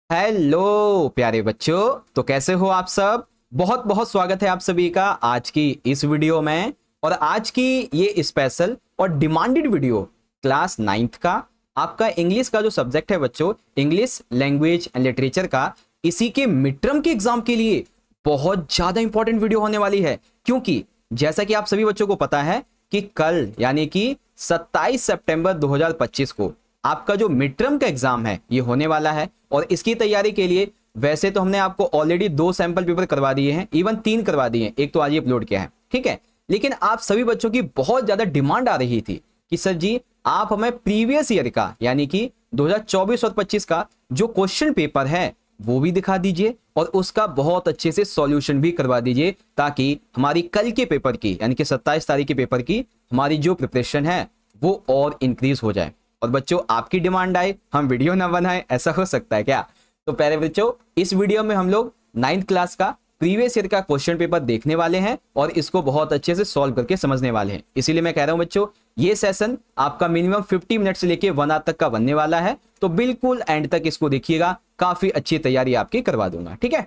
Hello प्यारे बच्चों। तो कैसे हो आप सब। बहुत बहुत स्वागत है आप सभी का आज की इस वीडियो में। और आज की ये स्पेशल और डिमांडेड वीडियो क्लास 9th का आपका इंग्लिश का जो सब्जेक्ट है बच्चों, इंग्लिश लैंग्वेज एंड लिटरेचर का, इसी के मिड टर्म के एग्जाम के लिए बहुत ज्यादा इंपॉर्टेंट वीडियो होने वाली है। क्योंकि जैसा कि आप सभी बच्चों को पता है कि कल यानी कि 27 सितंबर 2025 को आपका जो मिड टर्म का एग्जाम है ये होने वाला है। और इसकी तैयारी के लिए वैसे तो हमने आपको ऑलरेडी 2 सैंपल पेपर करवा दिए हैं, इवन 3 करवा दिए हैं, एक तो आज ही अपलोड किया है, ठीक है। लेकिन आप सभी बच्चों की बहुत ज्यादा डिमांड आ रही थी कि सर जी आप हमें प्रीवियस ईयर का यानी कि 2024 और 25 का जो क्वेश्चन पेपर है वो भी दिखा दीजिए और उसका बहुत अच्छे से सॉल्यूशन भी करवा दीजिए, ताकि हमारी कल के पेपर की यानी कि 27 तारीख के पेपर की हमारी जो प्रिपरेशन है वो और इंक्रीज हो जाए। और बच्चों आपकी डिमांड आए हम वीडियो ना बनाए, ऐसा हो सकता है क्या? तो प्यारे बच्चों इस वीडियो में हम लोग 9th क्लास का प्रीवियस ईयर का क्वेश्चन पेपर देखने वाले हैं और इसको बहुत अच्छे से सॉल्व करके समझने वाले हैं। इसीलिए मैं कह रहा हूं बच्चों ये सेशन आपका मिनिमम 50 मिनट से लेके 1 आवर तक का बनने वाला है, तो बिल्कुल एंड तक इसको देखिएगा, काफी अच्छी तैयारी आपकी करवा दूंगा, ठीक है।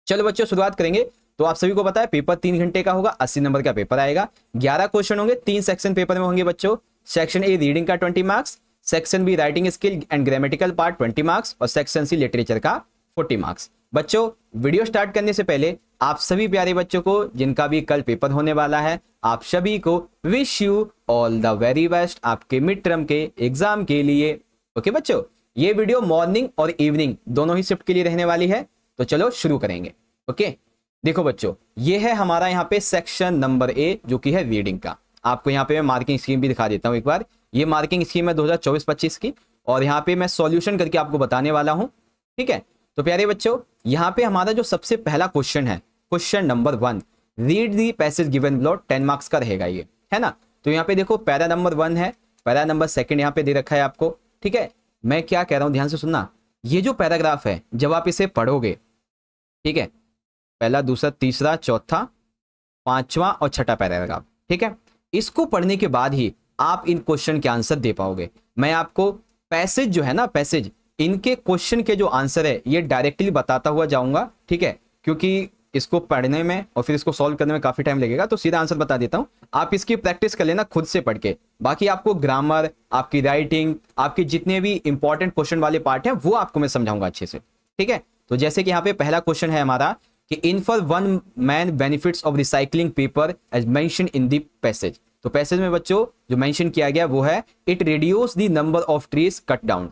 चलो बच्चों शुरुआत करेंगे। तो आप सभी को पता है पेपर 3 घंटे का होगा, 80 नंबर का पेपर आएगा, 11 क्वेश्चन होंगे, 3 सेक्शन पेपर में होंगे बच्चों। सेक्शन ए रीडिंग का 20 marks, section be writing skill and grammatical part 20 marks और सेक्शन सी लिटरेचर का 40 मार्क्स। बच्चों वीडियो स्टार्ट करने से पहले आप सभी प्यारे बच्चों को जिनका भी कल पेपर होने वाला है, आप सभी को wish you all the very best आपके मिड टर्म के एग्जाम के लिए। ओके बच्चों, ये वीडियो मॉर्निंग और इवनिंग दोनों ही शिफ्ट के लिए रहने वाली है। तो चलो शुरू करेंगे। ओके देखो बच्चों ये है हमारा यहाँ पे सेक्शन नंबर ए जो कि है रीडिंग का। आपको यहाँ पे मैं मार्किंग स्कीम भी दिखा देता हूँ एक बार। ये मार्किंग स्कीम है 2024-25 की और यहाँ पे मैं सॉल्यूशन करके आपको बताने वाला हूँ, ठीक है। तो प्यारे बच्चों यहाँ पे हमारा जो सबसे पहला क्वेश्चन है, question number 1, read the passage given below, 10 marks का रहेगा ये, है ना। तो यहाँ पे देखो पैरा नंबर 1 है, पैरा नंबर 2 यहाँ पे दे रखा है आपको, ठीक है। मैं क्या कह रहा हूँ ध्यान से सुनना, ये जो पैराग्राफ है जब आप इसे पढ़ोगे, ठीक है, पहला दूसरा तीसरा चौथा पांचवा और छठा पैराग्राफ, ठीक है, इसको पढ़ने के बाद ही आप इन क्वेश्चन के आंसर दे पाओगे। मैं आपको पैसेज जो है ना, पैसेज इनके क्वेश्चन के जो आंसर है ये डायरेक्टली बताता हुआ जाऊंगा, ठीक है, क्योंकि इसको पढ़ने में और फिर इसको सॉल्व करने में काफी टाइम लगेगा, तो सीधा आंसर बता देता हूं। आप इसकी प्रैक्टिस कर लेना खुद से पढ़ के, बाकी आपको ग्रामर, आपकी राइटिंग, आपके जितने भी इंपॉर्टेंट क्वेश्चन वाले पार्ट हैं वो आपको मैं समझाऊंगा अच्छे से, ठीक है। तो जैसे कि यहाँ पे पहला क्वेश्चन है हमारा कि infer one main benefits of recycling paper as mention in the passage. तो पैसेज में बच्चों जो मेंशन किया गया वो है it reduce the number of trees cut down,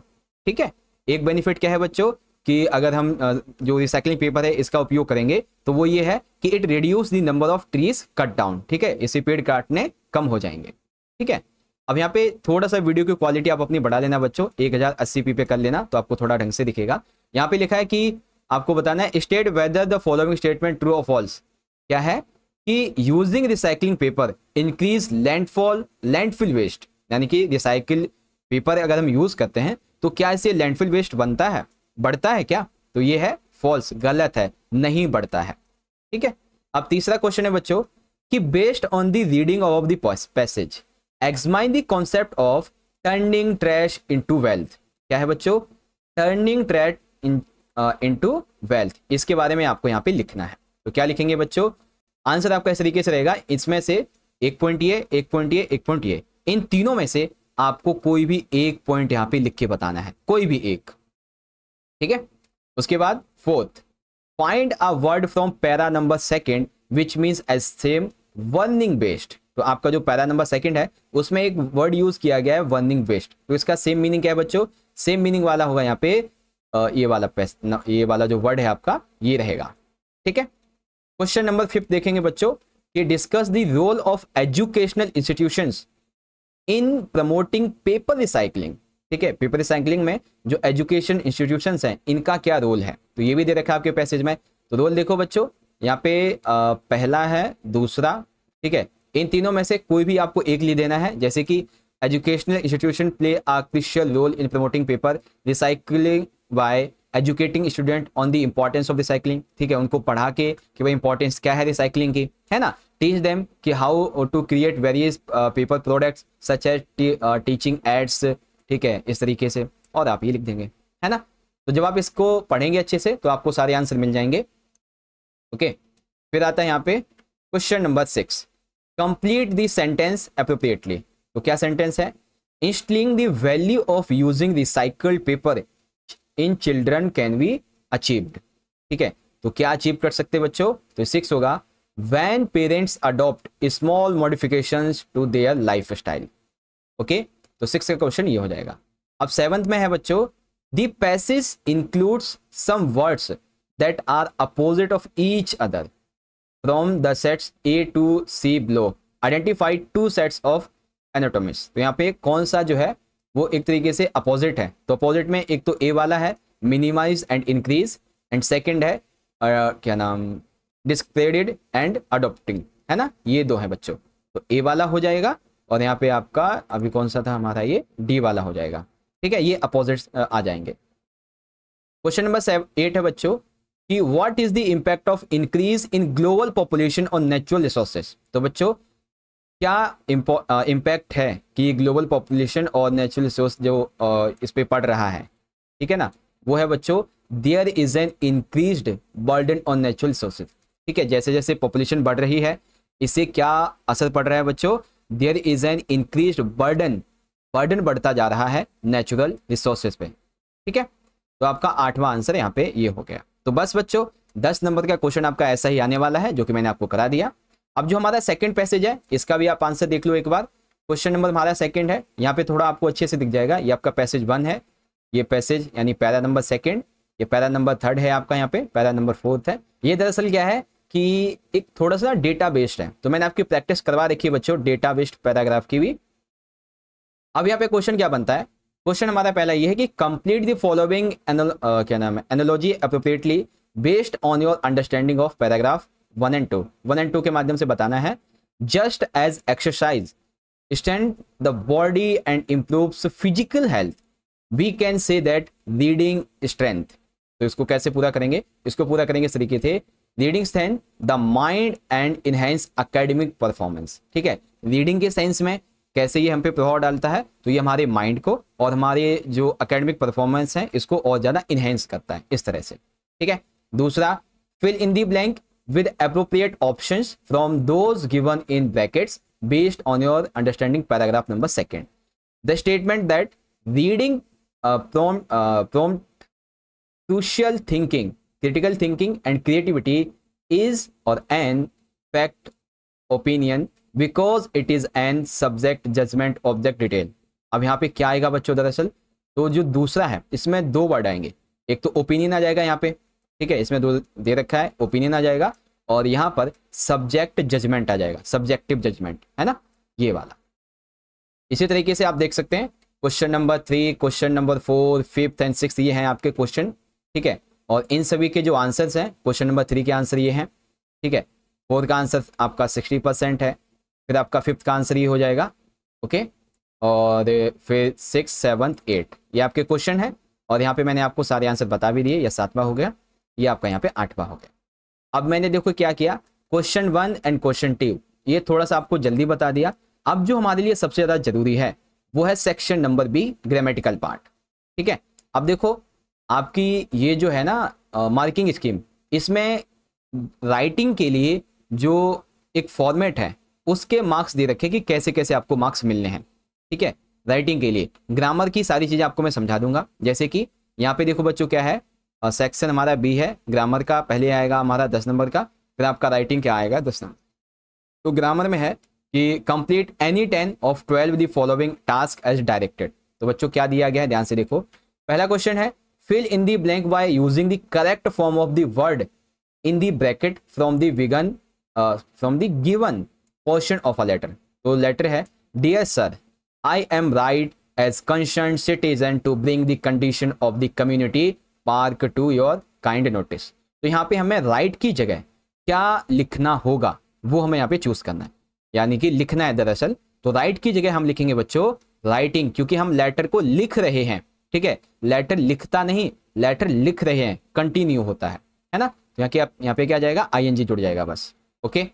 ठीक है। एक बेनिफिट क्या है बच्चों कि अगर हम जो रिसाइकलिंग पेपर है इसका उपयोग करेंगे तो वो ये है कि it reduce the number of trees cut down, ठीक है, इससे पेड़ काटने कम हो जाएंगे, ठीक है। अब यहाँ पे थोड़ा सा वीडियो की क्वालिटी आप अपनी बढ़ा लेना बच्चों, 1080p पे कर लेना तो आपको थोड़ा ढंग से दिखेगा। यहाँ पे लिखा है कि आपको बताना है state whether the following statement true और फॉल्स। क्या है कि using recycling paper increase landfall landfill waste, यानी कि रिसाइकिल पेपर अगर हम यूज करते हैं तो क्या इससे लैंडफिल वेस्ट बनता है, बढ़ता है क्या? तो ये है फॉल्स, गलत है, नहीं बढ़ता है, ठीक है। अब तीसरा क्वेश्चन है बच्चों कि based on the reading of the passage examine the concept of turning trash into wealth. क्या है बच्चों? टर्निंग ट्रैश इनटू वेल्थ, इसके बारे में आपको यहाँ पे लिखना है। तो क्या लिखेंगे बच्चों? आंसर आपका इस तरीके से रहेगा, इसमें से एक पॉइंट ये, एक पॉइंट ये, एक पॉइंट ये, इन तीनों में से आपको कोई भी एक पॉइंट यहाँ पे लिख के बताना है, कोई भी एक, ठीक है। उसके बाद fourth, find a word from para number 2 which means as same warning based. तो आपका जो पैरा नंबर 2 है उसमें एक वर्ड यूज किया गया है वर्निंग बेस्ड, तो इसका सेम मीनिंग क्या है बच्चों? सेम मीनिंग वाला होगा यहाँ पे ये वाला जो वर्ड है आपका ये रहेगा, ठीक है। क्वेश्चन नंबर 5 देखेंगे बच्चों कि discuss the role of educational institutions in promoting paper recycling, ठीक है। पेपर रिसाइकलिंग में जो एजुकेशन इंस्टीट्यूशंस हैं इनका क्या रोल है, तो ये भी दे रखा है आपके पैसेज में। तो रोल देखो बच्चों यहाँ पे पहला है, दूसरा, ठीक है, इन तीनों में से कोई भी आपको एक ले देना है। जैसे कि educational institution play a crucial role in promoting paper recycling by educating student on the importance of recycling, ठीक है, उनको पढ़ा के कि भाई इंपॉर्टेंस क्या है रिसाइकलिंग की, है ना। टीच देम कि how to create various paper products such as teaching aids, ठीक है, इस तरीके से, और आप ये लिख देंगे, है ना। तो जब आप इसको पढ़ेंगे अच्छे से तो आपको सारे आंसर मिल जाएंगे। ओके, फिर आता है यहाँ पे question number 6, complete the sentence appropriately. तो क्या सेंटेंस है? Instilling the value of using recycled paper in children can be achieved. ठीक है, तो क्या अचीव कर सकते हैं बच्चों? तो 6 होगा when parents adopt small modifications to their life style. Okay, तो 6 का क्वेश्चन ये हो जाएगा। अब 7th में है बच्चों, the passage includes some words that are opposite of each other from the sets A to C below, identify 2 sets of anatomist. तो यहाँ पे कौन सा जो है वो एक तरीके से अपोजिट है? तो अपोजिट में एक तो A वाला है minimise and increase, and second है क्या नाम, डिस्क्रेडिट एंड अडॉप्टिंग, है ना, ये 2 है बच्चों। तो A वाला हो जाएगा और यहाँ पे आपका अभी कौन सा था हमारा, ये D वाला हो जाएगा। ठीक है, ये अपोजिट आ जाएंगे। क्वेश्चन नंबर 8 है बच्चों कि what is the impact of increase in global population on natural resources. तो बच्चों क्या इम्पैक्ट है कि ग्लोबल पॉपुलेशन और नेचुरल रिसोर्स जो इस पे पड़ रहा है, ठीक है ना, वो है बच्चों there is an increased burden on natural resources. ठीक है, जैसे जैसे पॉपुलेशन बढ़ रही है इससे क्या असर पड़ रहा है बच्चों? There is an increased burden बढ़ता जा रहा है नेचुरल रिसोर्सेज पे। ठीक है, तो आपका 8वां आंसर यहाँ पे ये हो गया। तो बस बच्चों 10 नंबर का क्वेश्चन आपका ऐसा ही आने वाला है जो कि मैंने आपको करा दिया। अब जो हमारा सेकंड पैसेज है इसका भी आप आंसर देख लो एक बार। क्वेश्चन नंबर हमारा सेकंड है, यहाँ पे थोड़ा आपको अच्छे से दिख जाएगा। ये आपका पैसेज 1 है, ये पैसेज यानी पैरा नंबर 2, ये पैरा नंबर 3 है आपका, यहाँ पे पैरा नंबर 4 है। ये दरअसल क्या है कि एक थोड़ा सा डेटा बेस्ड है, तो मैंने आपकी प्रैक्टिस करवा रखी है बच्चों डेटा बेस्ड पैराग्राफ की भी। अब यहाँ पे क्वेश्चन क्या बनता है? क्वेश्चन हमारा पहला ये है कि कंप्लीट द फॉलोइंग क्या नाम है analogy appropriately based on your understanding of paragraph 1 and 2। 1 and 2 के माध्यम से बताना है। Just as exercise strength the body and improves physical health we can say that reading strength. तो इसको कैसे पूरा करेंगे? इसको पूरा करेंगे इस तरीके से, reading strength the mind and enhance academic performance. ठीक है, रीडिंग के सेंस में कैसे ये हम पे प्रभाव डालता है? तो ये हमारे माइंड को और हमारे जो एकेडमिक परफॉर्मेंस है इसको और ज्यादा इनहेंस करता है इस तरह से। ठीक है, दूसरा fill in the blank with appropriate options from those given in brackets based on your understanding paragraph number 2. The statement that reading prompt crucial thinking, critical thinking and creativity is or an fact opinion because it is an subject judgment object detail। अब यहाँ पे क्या आएगा बच्चों दरअसल? तो जो दूसरा है इसमें 2 वर्ड आएंगे, एक तो ओपिनियन आ जाएगा यहाँ पे, ठीक है, इसमें 2 दे रखा है, ओपिनियन आ जाएगा और यहाँ पर सब्जेक्ट जजमेंट आ जाएगा, सब्जेक्टिव जजमेंट, है ना, ये वाला। इसी तरीके से आप देख सकते हैं question number 3, question number 4, 5th and 6th ये हैं आपके क्वेश्चन। ठीक है, और इन सभी के जो आंसर्स हैं, क्वेश्चन नंबर 3 के आंसर ये हैं। ठीक है, 4 का आंसर आपका 60% है, फिर आपका 5th का आंसर ये हो जाएगा। ओके, और फिर 6, 7, 8 ये आपके क्वेश्चन है और यहाँ पे मैंने आपको सारे आंसर बता भी दिए। ये 7वां हो गया, ये आपका यहाँ पे 8वां हो गया। अब मैंने देखो क्या किया, क्वेश्चन 1 एंड क्वेश्चन 2 ये थोड़ा सा आपको जल्दी बता दिया। अब जो हमारे लिए सबसे ज्यादा जरूरी है वो है section number B, grammatical part. ठीक है, अब देखो आपकी ये जो है ना मार्किंग स्कीम, इसमें राइटिंग के लिए जो एक फॉर्मेट है उसके मार्क्स दे रखे कि कैसे कैसे आपको मार्क्स मिलने हैं। ठीक है, राइटिंग के लिए ग्रामर की सारी चीजें आपको मैं समझा दूंगा। जैसे कि यहाँ पे देखो बच्चों क्या है, सेक्शन हमारा B है, ग्रामर का पहले आएगा हमारा 10 नंबर का, फिर आपका राइटिंग क्या आएगा 10 नंबर। तो ग्रामर में है कि complete any 10 of 12 the following task as directed. तो बच्चों क्या दिया गया है, ध्यान से देखो। पहला क्वेश्चन है fill in the blank by using the correct form of the word in the bracket from the given portion of a letter. तो लेटर है dear sir I am write as concern citizen to bring the condition of the community park to your kind notice. तो यहाँ पे हमें right की जगह क्या लिखना होगा वो हमें यहाँ पे चूज करना है, यानी कि लिखना है दरअसल। तो राइट की जगह हम लिखेंगे बच्चों राइटिंग, क्योंकि हम लेटर को लिख रहे हैं। ठीक है, लेटर लिखता नहीं, लेटर लिख रहे हैं, कंटिन्यू होता है ना। तो यहाँ पे क्या आ जाएगा, ING जुड़ जाएगा बस। ओके,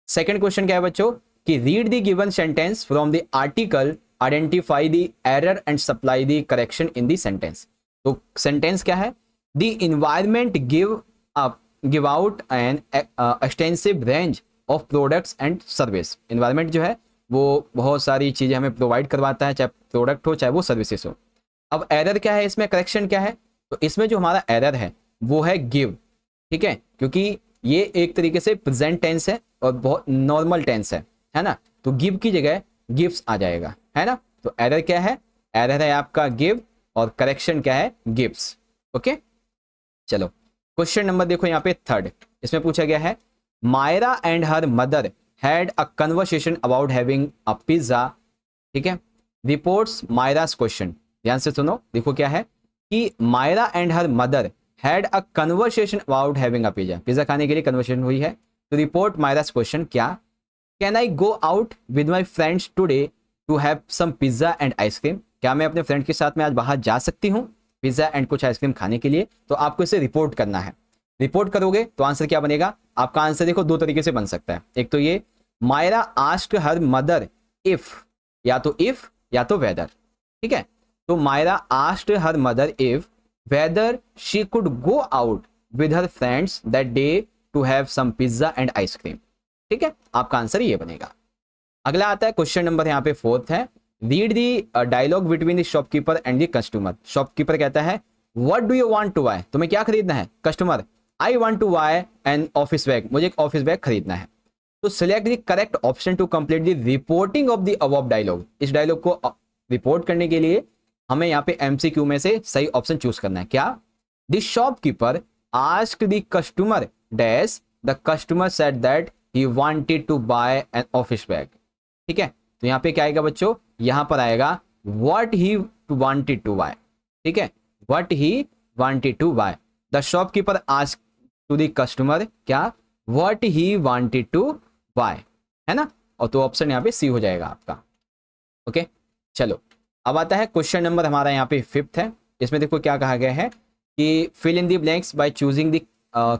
सेकंड क्वेश्चन क्या है बच्चों कि read the given sentence from the article, identify the error and supply the correction in the sentence. तो सेंटेंस क्या है, the environment give out an extensive range of products and service. Environment जो है वो बहुत सारी चीज़ें हमें प्रोवाइड करवाता है, चाहे प्रोडक्ट हो चाहे वो सर्विसेज हो। अब एरर क्या है इसमें, करेक्शन क्या है, तो इसमें जो हमारा एरर है वो है गिव, ठीक है, क्योंकि ये एक तरीके से प्रेजेंट टेंस है और बहुत नॉर्मल टेंस है ना, तो गिव की जगह गिव्स आ जाएगा, है ना। तो एरर क्या है, एरर है आपका गिव और करेक्शन क्या है, गिव्स। ओके, चलो क्वेश्चन नंबर देखो यहाँ पे थर्ड, इसमें पूछा गया है Myra and her mother had a conversation about having a pizza, ठीक है। रिपोर्ट्स मायरास क्वेश्चन, ध्यान से सुनो, देखो क्या है कि Myra and her mother had a conversation about having a pizza, pizza खाने के लिए कन्वर्सेशन हुई है। तो रिपोर्ट मायरास क्वेश्चन क्या, can I go out with my friends today to have some pizza and ice cream, क्या मैं अपने फ्रेंड के साथ में आज बाहर जा सकती हूँ पिज्जा एंड कुछ आइसक्रीम खाने के लिए। तो आपको इसे रिपोर्ट करना है, रिपोर्ट करोगे तो आंसर क्या बनेगा, आपका आंसर देखो दो तरीके से बन सकता है। एक तो ये Myra asked her mother if, या तो इफ या तो वेदर, ठीक है। तो Myra asked her mother if whether she could go out with her friends that day to have some pizza and ice cream, ठीक है, आपका आंसर ये बनेगा। अगला आता है क्वेश्चन नंबर यहाँ पे फोर्थ है, read the dialogue between the shopkeeper and the customer. Shopkeeper कहता है what do you want to buy, तुम्हें क्या खरीदना है, customer I want to buy an office bag, मुझे एक ऑफिस बैग खरीदना है। तो select the correct option to complete the reporting of the above dialogue. इस डायलॉग को रिपोर्ट करने के लिए हमें यहाँ पे एमसीक्यू में से सही ऑप्शन चूज करना है। क्या, the shopkeeper asked the customer dash the customer said that he wanted to buy an office bag, ठीक है। तो यहाँ पे क्या आएगा बच्चों, यहाँ पर आएगा what he wanted to buy, ठीक है, what he wanted to buy. The shopkeeper asked to the customer क्या, what he wanted to buy, है ना। और तो ऑप्शन यहाँ पे सी हो जाएगा आपका। ओके, चलो अब आता है क्वेश्चन नंबर हमारा यहाँ पे फिफ्थ है। इसमें देखो क्या कहा गया है कि fill in the blanks by choosing the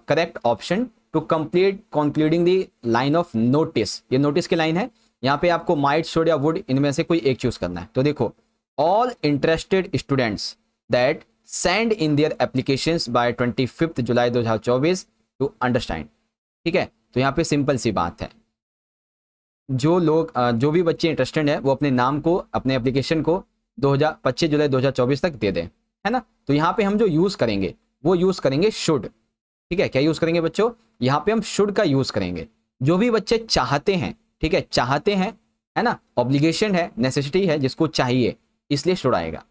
correct option to complete concluding the line of notice. ये नोटिस की लाइन है, यहाँ पे आपको माइट, शुड या वुड, इनमें से कोई एक चूज करना है। तो देखो, all interested students that send in their applications by 25 July 2024 to understand, ठीक है। तो यहाँ पे सिंपल सी बात है, जो लोग जो भी बच्चे इंटरेस्टेड है वो अपने नाम को, अपने एप्लीकेशन को 25 जुलाई 2024 तक दे दें, है ना। तो यहाँ पे हम जो यूज करेंगे वो यूज करेंगे शुड, ठीक है। क्या यूज करेंगे बच्चों, यहाँ पे हम शुड का यूज करेंगे। जो भी बच्चे चाहते हैं, ठीक है, चाहते हैं, है ना, ऑब्लिगेशन है, नेसेसिटी है, जिसको चाहिए, इसलिए शुड आएगा।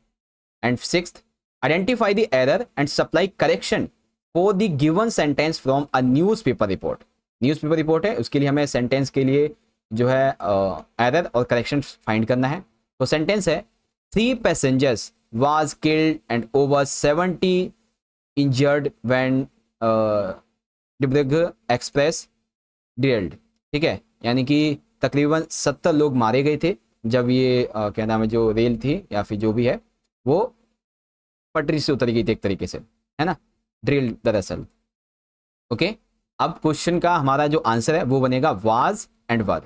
And sixth, identify the error and supply correction for the given sentence from a newspaper report. Newspaper report है, उसके लिए हमें सेंटेंस के लिए जो है एरर और करेक्शन फाइंड करना है। तो सेंटेंस है 3 passengers was killed and over 70 injured when Dibrugarh express derailed, ठीक है, यानी कि तकरीबन 70 लोग मारे गए थे जब ये क्या नाम है, जो रेल थी या फिर जो भी है वो पटरी से उतर गई थी एक तरीके से, है ना, ड्रिल दरअसल। ओके, अब क्वेश्चन का हमारा जो आंसर है वो बनेगा वाज एंड वर,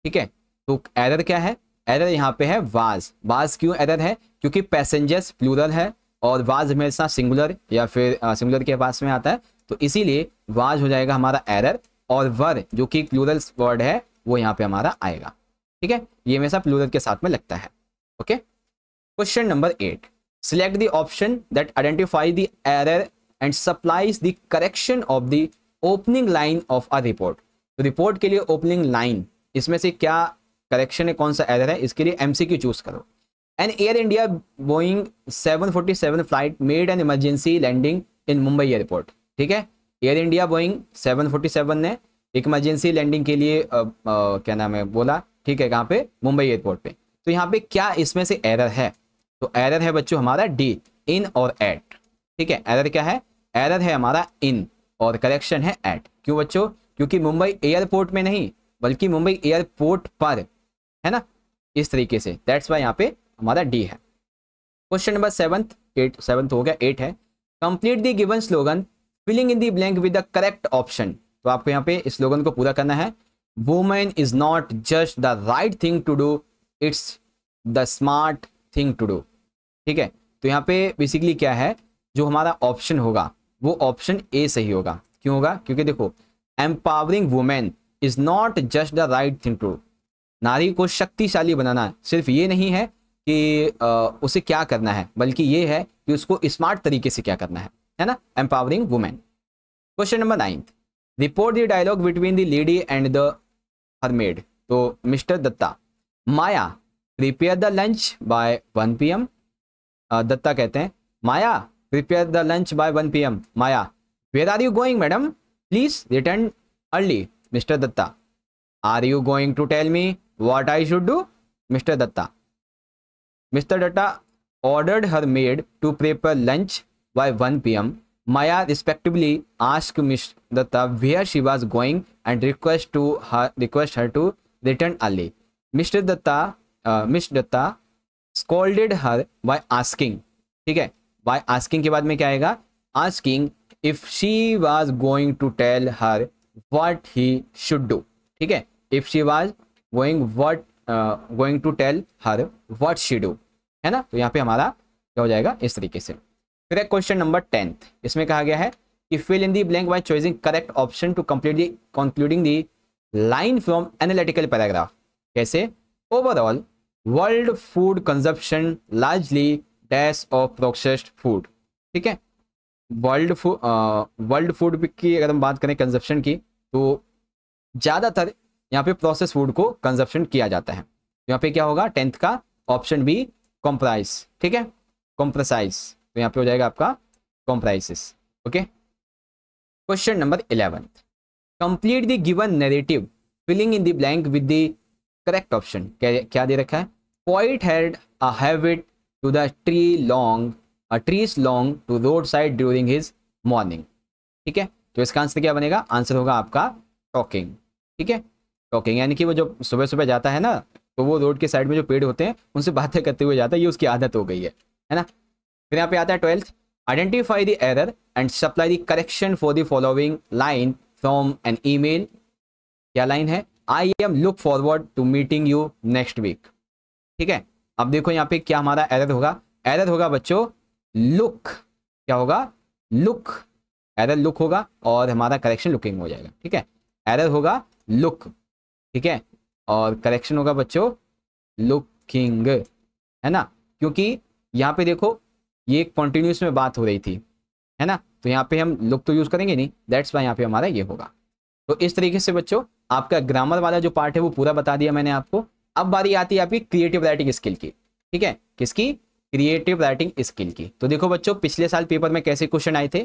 ठीक है। तो एरर क्या है, एरर यहाँ पे है वाज। वाज क्यों एरर है, क्योंकि पैसेंजर्स प्लूरल है और वाज हमेशा सिंगुलर या फिर सिंगुलर के पास में आता है, तो इसीलिए वाज हो जाएगा हमारा एरर, और वर जो कि प्लूरल वर्ड है वो यहाँ पे हमारा आएगा, ठीक है। ये हमेशा प्लूरल के साथ में लगता है। Okay, question number 8, select the option that identify the error and supplies the correction of the opening line of a report. तो रिपोर्ट के लिए ओपनिंग लाइन, इसमें से क्या करेक्शन है, कौन सा एरर है, इसके लिए एमसीक्यू चूज करो। An Air India Boeing 747 flight made an emergency landing in Mumbai airport, ठीक है। एयर इंडिया बोइंग 747 ने एक इमरजेंसी लैंडिंग के लिए क्या नाम है बोला, ठीक है, कहाँ पे, मुंबई एयरपोर्ट पे। तो यहाँ पे क्या इसमें से एरर है, तो एरर है बच्चों हमारा डी, इन और एट, ठीक है। एरर क्या है, एरर है हमारा इन और करेक्शन है एट। क्यों बच्चों, क्योंकि मुंबई एयरपोर्ट में नहीं बल्कि मुंबई एयरपोर्ट पर, है ना, इस तरीके से, दैट्स वाई यहाँ पे हमारा डी है। क्वेश्चन नंबर 7 हो गया, 8 है, complete the given slogan filling in the blank with the correct option. तो आपको यहाँ पे इस स्लोगन को पूरा करना है। Women is not just the right thing to do, it's the smart thing to do, ठीक है। तो यहाँ पे बेसिकली क्या है जो हमारा ऑप्शन होगा वो ऑप्शन ए सही होगा। क्यों होगा? क्योंकि देखो, empowering women is not just the right thing to. नारी को शक्तिशाली बनाना सिर्फ ये नहीं है कि उसे क्या करना है, बल्कि ये है कि उसको स्मार्ट तरीके से क्या करना है ना? Empowering women. Question number 9, report the dialogue between the lady and the her maid. तो mister Datta, Maya prepare the lunch by 1 PM। Datta कहते हैं, Maya prepare the lunch by 1 PM। Maya, where are you going madam, please return early. Mister Datta, are you going to tell me what I should do? Mister Datta, mister Datta ordered her maid to prepare lunch by 1 PM. Maya respectively asked Miss Datta where she was going and request her to return early. Miss Datta scolded her by asking, ठीक है, by asking के बाद में क्या आएगा? Asking if she was going to tell her what he should do, ठीक है, if she was going to tell her what she do, है ना? तो यहाँ पे हमारा क्या हो जाएगा? इस तरीके से। फिर है क्वेश्चन नंबर 10, इसमें कहा गया है कि fill in the blank by choicing correct option to complete the concluding the line from analytical paragraph. कैसे? Overall world food consumption largely dash of processed food, ठीक है। वर्ल्ड फूड की अगर हम बात करें कंजप्शन की, तो ज़्यादातर यहाँ पे प्रोसेस फूड को कंजप्शन किया जाता है। यहाँ पे क्या होगा? 10th का ऑप्शन बी कॉम्प्राइज, ठीक है, कॉम्प्रेसाइज। तो यहाँ पे हो जाएगा आपका comprises. Okay. Question number 11, complete the given narrative filling in the blank with the correct option. क्या दे रखा है? Poet had a habit to the trees long to road side during his morning, ठीक है। तो इसका आंसर क्या बनेगा? आंसर होगा आपका टॉकिंग, ठीक है, टॉकिंग। यानी कि वो जो सुबह सुबह जाता है ना, तो वो रोड के साइड में जो पेड़ होते हैं उनसे बातें करते हुए जाता है, ये उसकी आदत हो गई है ना। फिर यहाँ पे आता है 12th, identify the error and supply the correction for the following line from an email. क्या लाइन है? I am look forward to meeting you next week, ठीक है। अब देखो यहाँ पे क्या हमारा एरर होगा? एरर होगा बच्चों लुक। क्या होगा? लुक। एरर लुक होगा और हमारा करेक्शन लुकिंग हो जाएगा, ठीक है। एरर होगा लुक, ठीक है, और करेक्शन होगा बच्चों लुकिंग, है ना। क्योंकि यहाँ पे देखो ये एक कॉन्टिन्यूस में बात हो रही थी, है ना, तो यहाँ पे हम लुक तो यूज करेंगे नहीं, दैट्स वाई यहाँ पे हमारा ये होगा। तो इस तरीके से बच्चों आपका ग्रामर वाला जो पार्ट है वो पूरा बता दिया मैंने आपको। अब बारी आती है आपकी क्रिएटिव राइटिंग स्किल की, ठीक है। किसकी? क्रिएटिव राइटिंग स्किल की। तो देखो बच्चों पिछले साल पेपर में कैसे क्वेश्चन आए थे।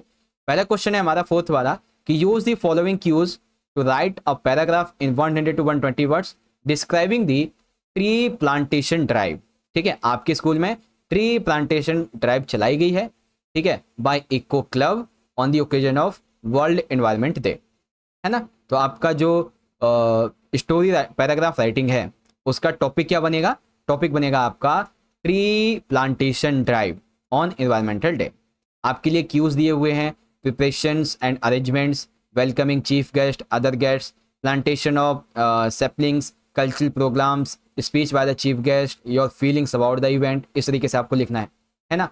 पहला क्वेश्चन है हमारा 4th वाला कि use the following cues to write a paragraph in 100 to 120 words describing the tree plantation drive, ठीक है। आपके स्कूल में ट्री प्लांटेशन ड्राइव चलाई गई है, ठीक है, by eco club on the occasion of World Environment Day, है ना। तो आपका जो स्टोरी पैराग्राफ राइटिंग है उसका टॉपिक क्या बनेगा? टॉपिक बनेगा आपका tree plantation drive on environmental day. आपके लिए क्यूज दिए हुए हैं, preparations and arrangements, welcoming chief guest, other guest, plantation of saplings, cultural programmes, speech by the chief guest, your feelings about the event. इस तरीके से आपको लिखना है ना।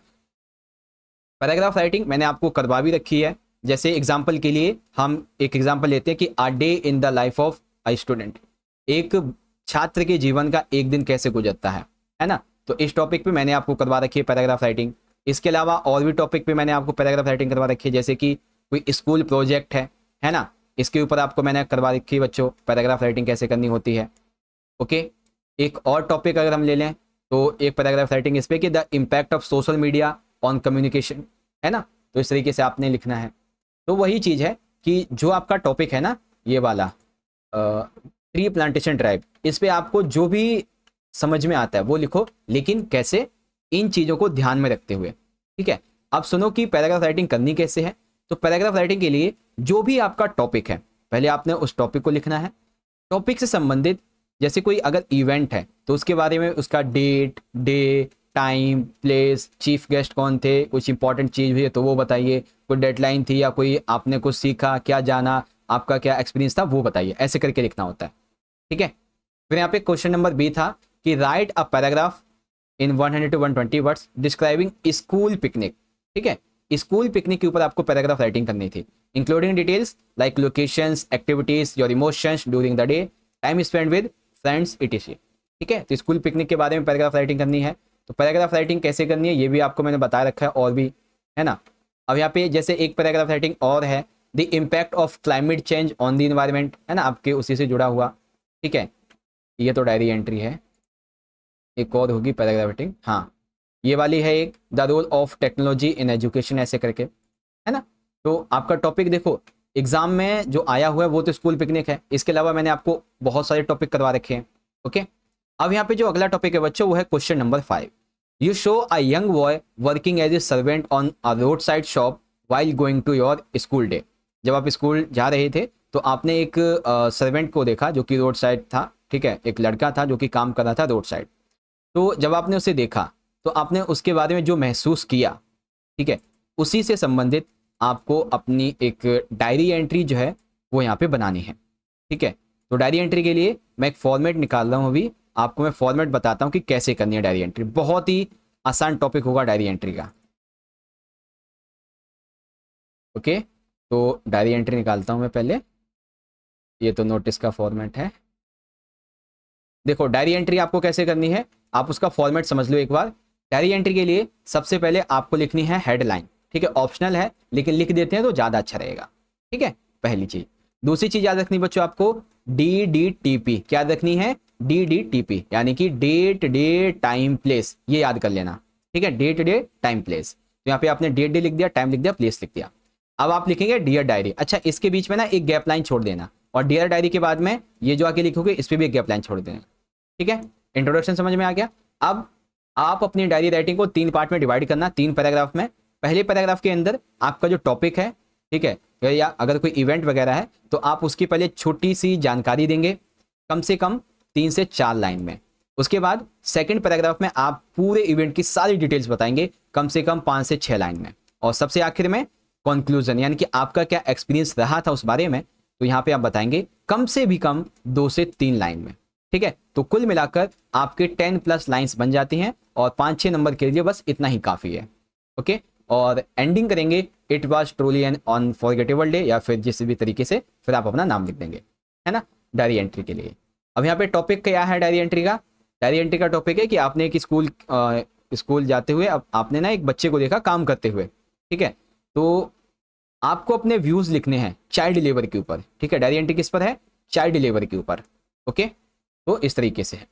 पैराग्राफ राइटिंग मैंने आपको करवा भी रखी है। जैसे एग्जाम्पल के लिए हम एक एग्जाम्पल लेते हैं कि a day in the life of a student, एक छात्र के जीवन का एक दिन कैसे गुजरता है ना। तो इस टॉपिक पे मैंने आपको करवा रखी है पैराग्राफ राइटिंग। इसके अलावा और भी टॉपिक पे मैंने आपको पैराग्राफ राइटिंग करवा रखी है, जैसे कि कोई स्कूल प्रोजेक्ट है ना, इसके ऊपर आपको मैंने करवा रखी है बच्चों पैराग्राफ राइटिंग कैसे करनी होती है। ओके। एक और टॉपिक अगर हम ले लें तो एक पैराग्राफ राइटिंग इस पे कि the impact of social media on communication, है ना। तो इस तरीके से आपने लिखना है। तो वही चीज़ है कि जो आपका टॉपिक है ना ये वाला ट्री प्लांटेशन ड्राइव, इस पे आपको जो भी समझ में आता है वो लिखो, लेकिन कैसे? इन चीज़ों को ध्यान में रखते हुए, ठीक है। अब सुनो कि पैराग्राफ राइटिंग करनी कैसे है। तो पैराग्राफ राइटिंग के लिए जो भी आपका टॉपिक है पहले आपने उस टॉपिक को लिखना है। टॉपिक से संबंधित जैसे कोई अगर इवेंट है तो उसके बारे में उसका date, day, time, place, chief guest कौन थे, कुछ इंपॉर्टेंट चीज़ हुई है तो वो बताइए, कोई डेडलाइन थी या कोई आपने कुछ सीखा, क्या जाना, आपका क्या एक्सपीरियंस था वो बताइए। ऐसे करके लिखना होता है, ठीक है। फिर यहाँ पे क्वेश्चन नंबर बी था कि right a paragraph in 100 to 120 words describing school picnic, ठीक है। स्कूल पिकनिक के ऊपर आपको पैराग्राफ राइटिंग करनी थी, including details like locations, activities, your emotions during the day, time spend with friends etc.. ठीक है, तो स्कूल पिकनिक के बारे में पैराग्राफ राइटिंग करनी है। तो पैराग्राफ राइटिंग कैसे करनी है ये भी आपको मैंने बता रखा है, और भी है ना। अब यहाँ पे जैसे एक पैराग्राफ राइटिंग और है, the impact of climate change on the environment, है ना, आपके उसी से जुड़ा हुआ। ठीक है, ये तो डायरी एंट्री है। एक और होगी पैराग्राफ राइटिंग, हाँ ये वाली है एक, the role of technology in education, ऐसे करके, है ना। तो आपका टॉपिक देखो एग्जाम में जो आया हुआ है वो तो स्कूल पिकनिक है, इसके अलावा मैंने आपको बहुत सारे टॉपिक करवा रखे हैं। ओके, अब यहाँ पे जो अगला टॉपिक है बच्चों वो है question number 5। You show a young boy working as a servant on a road side shop while going to your school day. जब आप स्कूल जा रहे थे तो आपने एक सर्वेंट को देखा जो कि रोड साइड था। ठीक है, एक लड़का था जो कि काम कर रहा था रोड साइड। तो जब आपने उसे देखा तो आपने उसके बारे में जो महसूस किया, ठीक है, उसी से संबंधित आपको अपनी एक डायरी एंट्री जो है वो यहाँ पे बनानी है। ठीक है, तो डायरी एंट्री के लिए मैं एक फॉर्मेट निकाल रहा हूँ, अभी आपको मैं फॉर्मेट बताता हूँ कि कैसे करनी है डायरी एंट्री। बहुत ही आसान टॉपिक होगा डायरी एंट्री का। ओके, तो डायरी एंट्री निकालता हूँ मैं पहले। ये तो नोटिस का फॉर्मेट है। देखो डायरी एंट्री आपको कैसे करनी है, आप उसका फॉर्मेट समझ लो एक बार। डायरी एंट्री के लिए सबसे पहले आपको लिखनी है हेडलाइन। ठीक है, ऑप्शनल है लेकिन लिख देते हैं तो ज़्यादा अच्छा रहेगा। ठीक है, पहली चीज। दूसरी चीज याद रखनी बच्चों आपको, DDTP। क्या रखनी है, DDTP, यानी कि डेट डे टाइम प्लेस, ये याद कर लेना। ठीक है, डेट डे टाइम प्लेस। तो यहाँ पे आपने डेट डे लिख दिया, टाइम लिख दिया, प्लेस लिख दिया। अब आप लिखेंगे डियर डायरी। अच्छा, इसके बीच में ना एक गैप लाइन छोड़ देना, और डियर डायरी के बाद में ये जो आगे लिखोगे इस पर भी एक गैप लाइन छोड़ देना। ठीक है, इंट्रोडक्शन समझ में आ गया। अब आप अपनी डायरी राइटिंग को 3 पार्ट में डिवाइड करना, 3 पैराग्राफ में। पहले पैराग्राफ के अंदर आपका जो टॉपिक है, ठीक है, या अगर कोई इवेंट वगैरह है तो आप उसकी पहले छोटी सी जानकारी देंगे, कम से कम 3 से 4 लाइन में। उसके बाद सेकंड पैराग्राफ में आप पूरे इवेंट की सारी डिटेल्स बताएंगे, कम से कम 5 से 6 लाइन में। और सबसे आखिर में कंक्लूजन, यानी कि आपका क्या एक्सपीरियंस रहा था उस बारे में, तो यहाँ पे आप बताएंगे कम से भी कम 2 से 3 लाइन में। ठीक है, तो कुल मिलाकर आपके 10+ लाइंस बन जाती हैं, और 5-6 नंबर के लिए बस इतना ही काफ़ी है। ओके, और एंडिंग करेंगे it was truly N unforgettable day, या फिर जिस भी तरीके से फिर आप अपना नाम लिख देंगे, है ना, डायरी एंट्री के लिए। अब यहाँ पे टॉपिक क्या है डायरी एंट्री का? डायरी एंट्री का टॉपिक है कि आपने एक स्कूल जाते हुए अब आपने ना एक बच्चे को देखा काम करते हुए। ठीक है, तो आपको अपने व्यूज लिखने हैं चाइल्ड लेबर के ऊपर। ठीक है, डायरी एंट्री किस पर है? चाइल्ड लेबर के ऊपर। ओके, तो इस तरीके से है।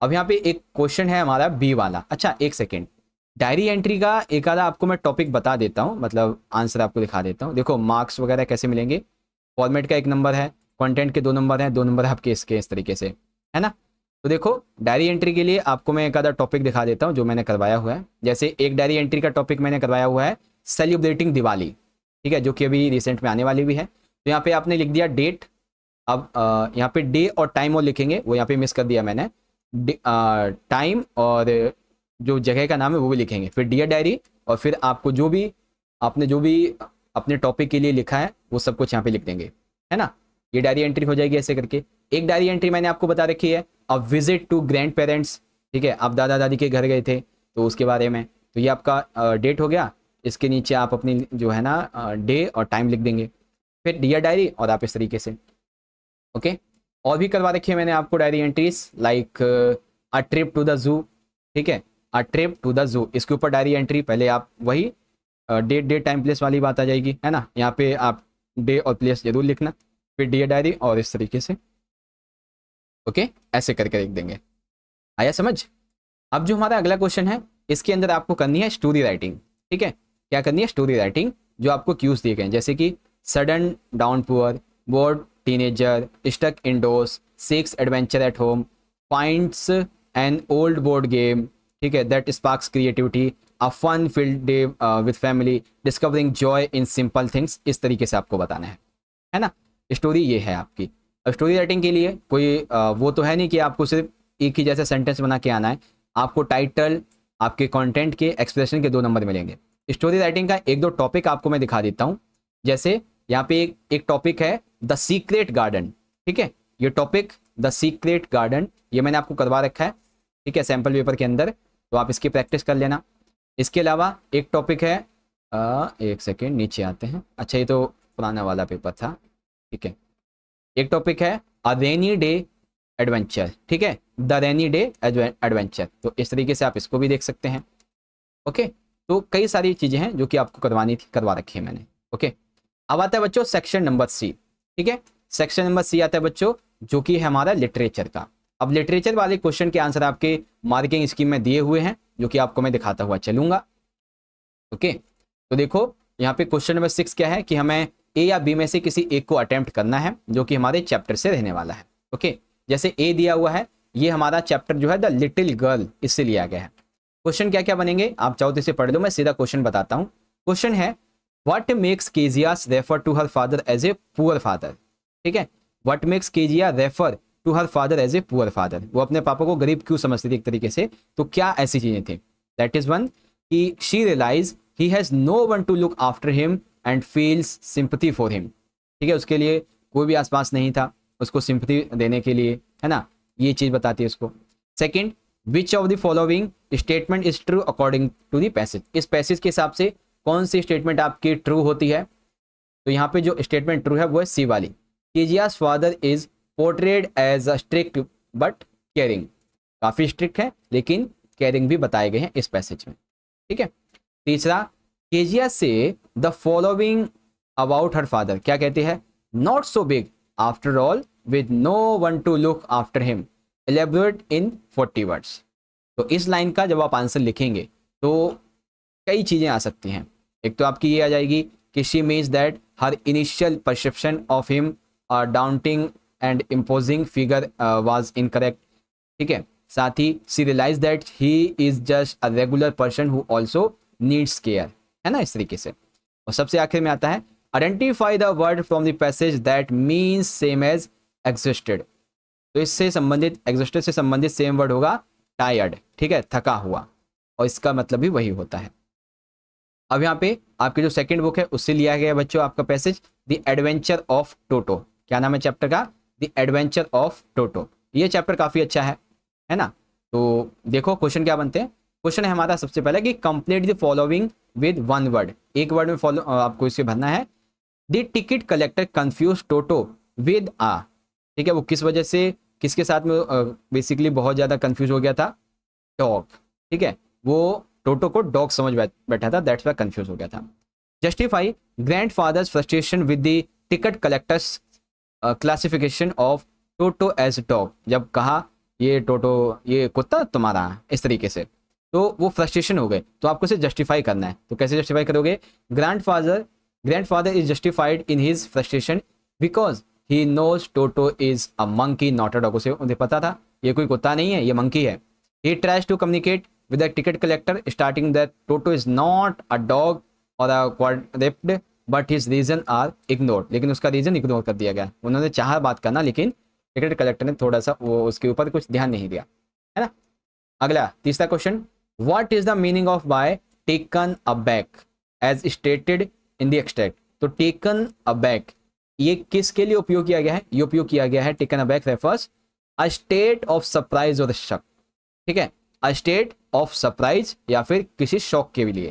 अब यहाँ पे एक क्वेश्चन है हमारा बी वाला। अच्छा एक सेकेंड, डायरी एंट्री का एक आधा आपको मैं टॉपिक बता देता हूँ, मतलब आंसर आपको दिखा देता हूँ। देखो मार्क्स वगैरह कैसे मिलेंगे, फॉर्मेट का 1 नंबर है, कंटेंट के 2 नंबर हैं, 2 नंबर है आपके इसके, इस तरीके से, है ना। तो देखो डायरी एंट्री के लिए आपको मैं एक आधा टॉपिक दिखा देता हूँ जो मैंने करवाया हुआ है। जैसे एक डायरी एंट्री का टॉपिक मैंने करवाया हुआ है सेलिब्रेटिंग दिवाली। ठीक है, जो कि अभी रिसेंट में आने वाली भी है। तो यहाँ पे आपने लिख दिया डेट। अब यहाँ पे डे और टाइम और लिखेंगे, वो यहाँ पे मिस कर दिया मैंने। टाइम और जो जगह का नाम है वो भी लिखेंगे, फिर डियर डायरी, और फिर आपको जो भी आपने अपने टॉपिक के लिए लिखा है वो सब कुछ यहाँ पे लिख देंगे, है ना। ये डायरी एंट्री हो जाएगी ऐसे करके। एक डायरी एंट्री मैंने आपको बता रखी है, a visit to grand parents. ठीक है, आप दादा दादी के घर गए थे तो उसके बारे में, तो ये आपका डेट हो गया। इसके नीचे आप अपनी जो है ना डे और टाइम लिख देंगे, फिर डियर डायरी, और आप इस तरीके से। ओके, और भी करवा रखी है मैंने आपको diary entries, like a trip to the zoo. ठीक है, अ ट्रिप टू द जू, इसके ऊपर डायरी एंट्री। पहले आप वही डेट टाइम प्लेस वाली बात आ जाएगी, है ना। यहाँ पे आप डे और प्लेस जरूर लिखना, फिर डियर डायरी, और इस तरीके से। ओके, ऐसे करके लिख देंगे। आया समझ? अब जो हमारा अगला क्वेश्चन है, इसके अंदर आपको करनी है स्टोरी राइटिंग। ठीक है, क्या करनी है? Story writing. जो आपको क्यूज दिए गए हैं, जैसे कि sudden downpour, bored teenager, stuck indoors, seeks adventure at home, finds an old board game, ठीक है, that sparks creativity, a fun field day with family, discovering joy in simple things. इस तरीके से आपको बताना है ना। स्टोरी ये है आपकी। अब स्टोरी राइटिंग के लिए कोई वो तो है नहीं कि आपको सिर्फ एक ही जैसा सेंटेंस बना के आना है। आपको टाइटल, आपके कंटेंट के, एक्सप्रेशन के 2 नंबर मिलेंगे। स्टोरी राइटिंग का 1-2 टॉपिक आपको मैं दिखा देता हूँ। जैसे यहाँ पे एक टॉपिक है द सीक्रेट गार्डन। ठीक है, ये टॉपिक द सीक्रेट गार्डन ये मैंने आपको करवा रखा है, ठीक है, सैम्पल पेपर के अंदर, तो आप इसकी प्रैक्टिस कर लेना। इसके अलावा एक टॉपिक है एक सेकेंड, नीचे आते हैं। अच्छा, ये तो पुराना वाला पेपर था। ठीक है, एक टॉपिक है अ रेनी डे एडवेंचर। ठीक है, द रेनी डे एडवेंचर। तो इस तरीके से आप इसको भी देख सकते हैं। ओके, तो कई सारी चीजें हैं जो कि आपको करवानी थी, करवा रखी है मैंने। ओके, अब आता है बच्चों सेक्शन नंबर सी। ठीक है, सेक्शन नंबर सी आता है बच्चों, जो कि है हमारा लिटरेचर का। अब लिटरेचर वाले क्वेश्चन के आंसर आपके मार्किंग स्कीम में दिए हुए हैं, जो कि आपको मैं दिखाता हुआ चलूंगा। ओके, तो देखो यहाँ पे क्वेश्चन नंबर 6 क्या है कि हमें ए या बी में से किसी एक को अटेम्प्ट करना है, जो कि हमारे चैप्टर से रहने वाला है। ओके, जैसे ए दिया हुआ है, ये हमारा चैप्टर जो है द लिटिल गर्ल, इससे लिया गया है। क्वेश्चन क्या क्या बनेंगे आप चाहो तो इसे पढ़ लो, मैं सीधा क्वेश्चन बताता हूँ। क्वेश्चन है what makes Kezia's refer to her father as a poor father. ठीक है, what makes Kezia refer to her father as a poor father, वो अपने पापा को गरीब क्यों समझती थी एक तरीके से। तो क्या ऐसी चीजें थी? दैट इज वन कि she realise he has no one to look after him and feels sympathy for him. ठीक है, उसके लिए कोई भी आसपास नहीं था उसको सिंपैथी देने के लिए, है ना, ये चीज बताती है उसको। Second, which of the following statement is true according to the passage. इस पैसेज के हिसाब से कौन सी स्टेटमेंट आपकी ट्रू होती है? तो यहाँ पे जो स्टेटमेंट ट्रू है वो है सी वाली, Kezia's father is portrayed as a strict but caring. काफी स्ट्रिक्ट है लेकिन केयरिंग भी बताए गए हैं इस पैसेज में। ठीक है, तीसरा, Kezia say the following about her father, क्या कहते हैं? Not so big after all with no one to look after him, elaborate in 40 words. तो इस लाइन का जब आप आंसर लिखेंगे तो कई चीजें आ सकती हैं। एक तो आपकी ये आ जाएगी कि she means that her initial perception of him daunting and imposing figure was incorrect. ठीक है, साथ ही she realise that he is just a regular person who also needs care, है ना, इस तरीके से। और सबसे आखिर में आता है identify the word from the passage that means same as existed. तो इससे संबंधित, एग्जिस्टेड से संबंधित सेम वर्ड होगा टायर्ड। ठीक है, थका हुआ, और इसका मतलब भी वही होता है। अब यहाँ पे आपकी जो सेकंड बुक है उससे लिया गया बच्चों आपका passage the adventure of Toto. क्या नाम है चैप्टर का? The adventure of Toto. ये चैप्टर काफी अच्छा है ना। तो देखो क्वेश्चन क्या बनते हैं। क्वेश्चन है हमारा सबसे पहले कि complete the following with one word. एक वर्ड में फॉलो आपको इसे भरना है। The ticket collector confuse Toto with a. ठीक है, वो किस वजह से, किसके साथ में बेसिकली बहुत ज्यादा कंफ्यूज हो गया था? डॉग। ठीक है, वो टोटो को डॉग समझ बैठा था, दैट्स व्हाई कंफ्यूज हो गया था। Justify grandfather's frustration with the ticket collector's classification of Toto as dog. जब कहा ये टोटो, ये कुत्ता तुम्हारा, इस तरीके से, तो वो फ्रस्ट्रेशन हो गए। तो आपको इसे जस्टिफाई करना है। तो कैसे जस्टिफाई करोगे? Grandfather is justified in his frustration because he knows Toto is a monkey not a dog. उसे उन्हें पता था ये कोई कुत्ता नहीं है, ये मंकी है। He tries to communicate with a ticket collector stating that Toto is not a dog or a quadruped but his reason are ignored। लेकिन उसका रीजन इग्नोर कर दिया गया। उन्होंने चाहा बात करना लेकिन टिकट कलेक्टर ने थोड़ा सा वो उसके ऊपर कुछ ध्यान नहीं दिया, है ना। अगला तीसरा question, what is the meaning of by taken aback as stated in the extract. तो टेकन अबैक ये किसके लिए उपयोग किया गया है? ये उपयोग किया गया है, taken aback refers a state of surprise और शक। ठीक है, अ स्टेट ऑफ सरप्राइज या फिर किसी शॉक के लिए।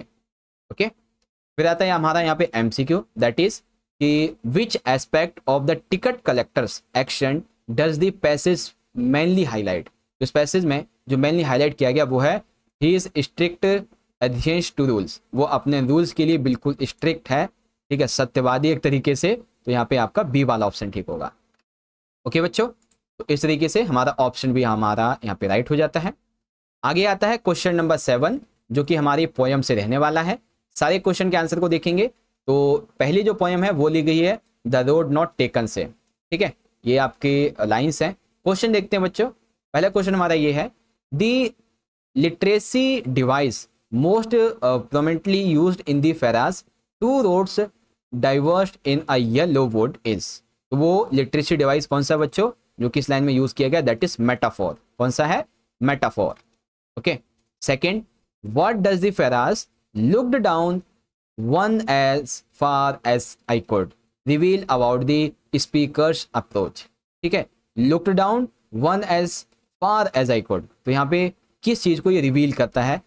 ओके, फिर आता है हमारा यहाँ पे एमसीक्यू, दैट इज कि which aspect of the ticket collector's action does the passage mainly highlight. इस पैसेज में जो मेनली हाईलाइट किया गया वो है he is strict adherence to rules. वो अपने रूल्स के लिए बिल्कुल स्ट्रिक्ट है। ठीक है, सत्यवादी एक तरीके से। तो यहाँ पे आपका बी वाला ऑप्शन ठीक होगा। ओके बच्चों, तो इस तरीके से हमारा ऑप्शन भी हमारा यहाँ पे राइट हो जाता है। आगे आता है क्वेश्चन नंबर 7 जो कि हमारी पोयम से रहने वाला है। सारे क्वेश्चन के आंसर को देखेंगे तो पहली जो पोयम है वो ली गई है द रोड नॉट टेकन से। ठीक है, ये आपके लाइंस हैं। क्वेश्चन देखते हैं बच्चों। पहला क्वेश्चन हमारा ये है the literacy device most prominently used in the phrase two roads diverged in a yellow wood is. तो वो लिटरेसी डिवाइस कौन सा बच्चों जो कि इस लाइन में यूज किया गया? That is metaphor. कौन सा है? Metaphor. Okay. Second, what does the Ferraz looked down one as far as I could reveal about the speaker's approach। ठीक है, looked down one as far as I could। तो यहाँ पे किस चीज को ये रिवील करता है?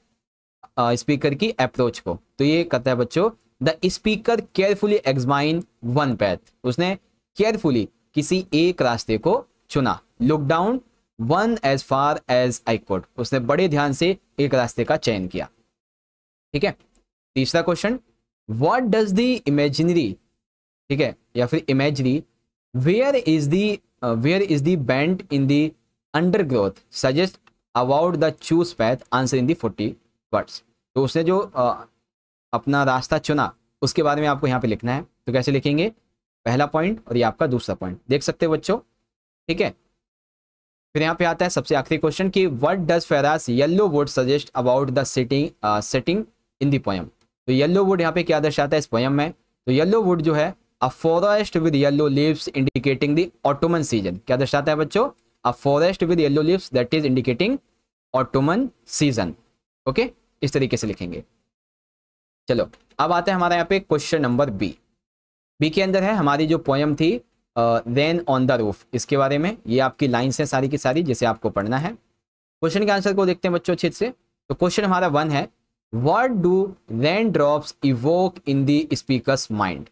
स्पीकर की अप्रोच को। तो ये करता है बच्चों the speaker carefully examine one path, उसने केयरफुली किसी एक रास्ते को चुना। Look down one as far as I could, उसने बड़े ध्यान से एक रास्ते का चयन किया। ठीक है, तीसरा question, what does the imaginary, ठीक है, या फिर imagery, where is the bent in the undergrowth suggest about the choose path, answer in the 40 words. तो उसने जो अपना रास्ता चुना उसके बारे में आपको यहाँ पे लिखना है। तो कैसे लिखेंगे, पहला पॉइंट और ये आपका दूसरा पॉइंट, देख सकते हो बच्चों। ठीक है, फिर यहाँ पे आता है सबसे आखिरी क्वेश्चन कि what does phrase yellow wood suggest about the setting in the poem. तो येलो वुड यहाँ पे क्या दर्शाता है इस पोयम में, तो येलो वुड जो है a forest with yellow leaves indicating the Ottoman season, क्या दर्शाता है बच्चों, a forest with yellow leaves that is indicating Ottoman season. Okay, इस तरीके से लिखेंगे। चलो अब आते हैं हमारा यहाँ पे क्वेश्चन नंबर बी। बी के अंदर है हमारी जो पोयम थी रेन ऑन द रूफ, इसके बारे में ये आपकी लाइन्स हैं सारी की सारी जिसे आपको पढ़ना है। क्वेश्चन के आंसर को देखते हैं बच्चों अच्छे से। तो क्वेश्चन हमारा 1 है, what do rain drops evoke in the speakers mind.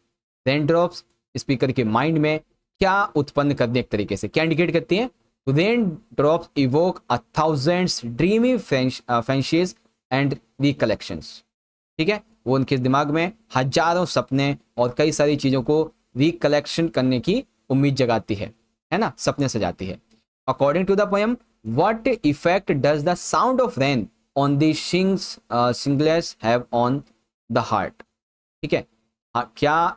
Rain drops speaker के माइंड में क्या उत्पन्न करने, एक तरीके से क्या इंडिकेट करती हैं। Rain drops evoke 1000 dreamy fancies and recollections. ठीक है, वो उनके दिमाग में हजारों सपने और कई सारी चीज़ों को रिकलेक्शन करने की उम्मीद जगाती है ना, सपने सजाती है। According to the poem, what effect does the sound of rain on the shingles have on the heart. ठीक है, क्या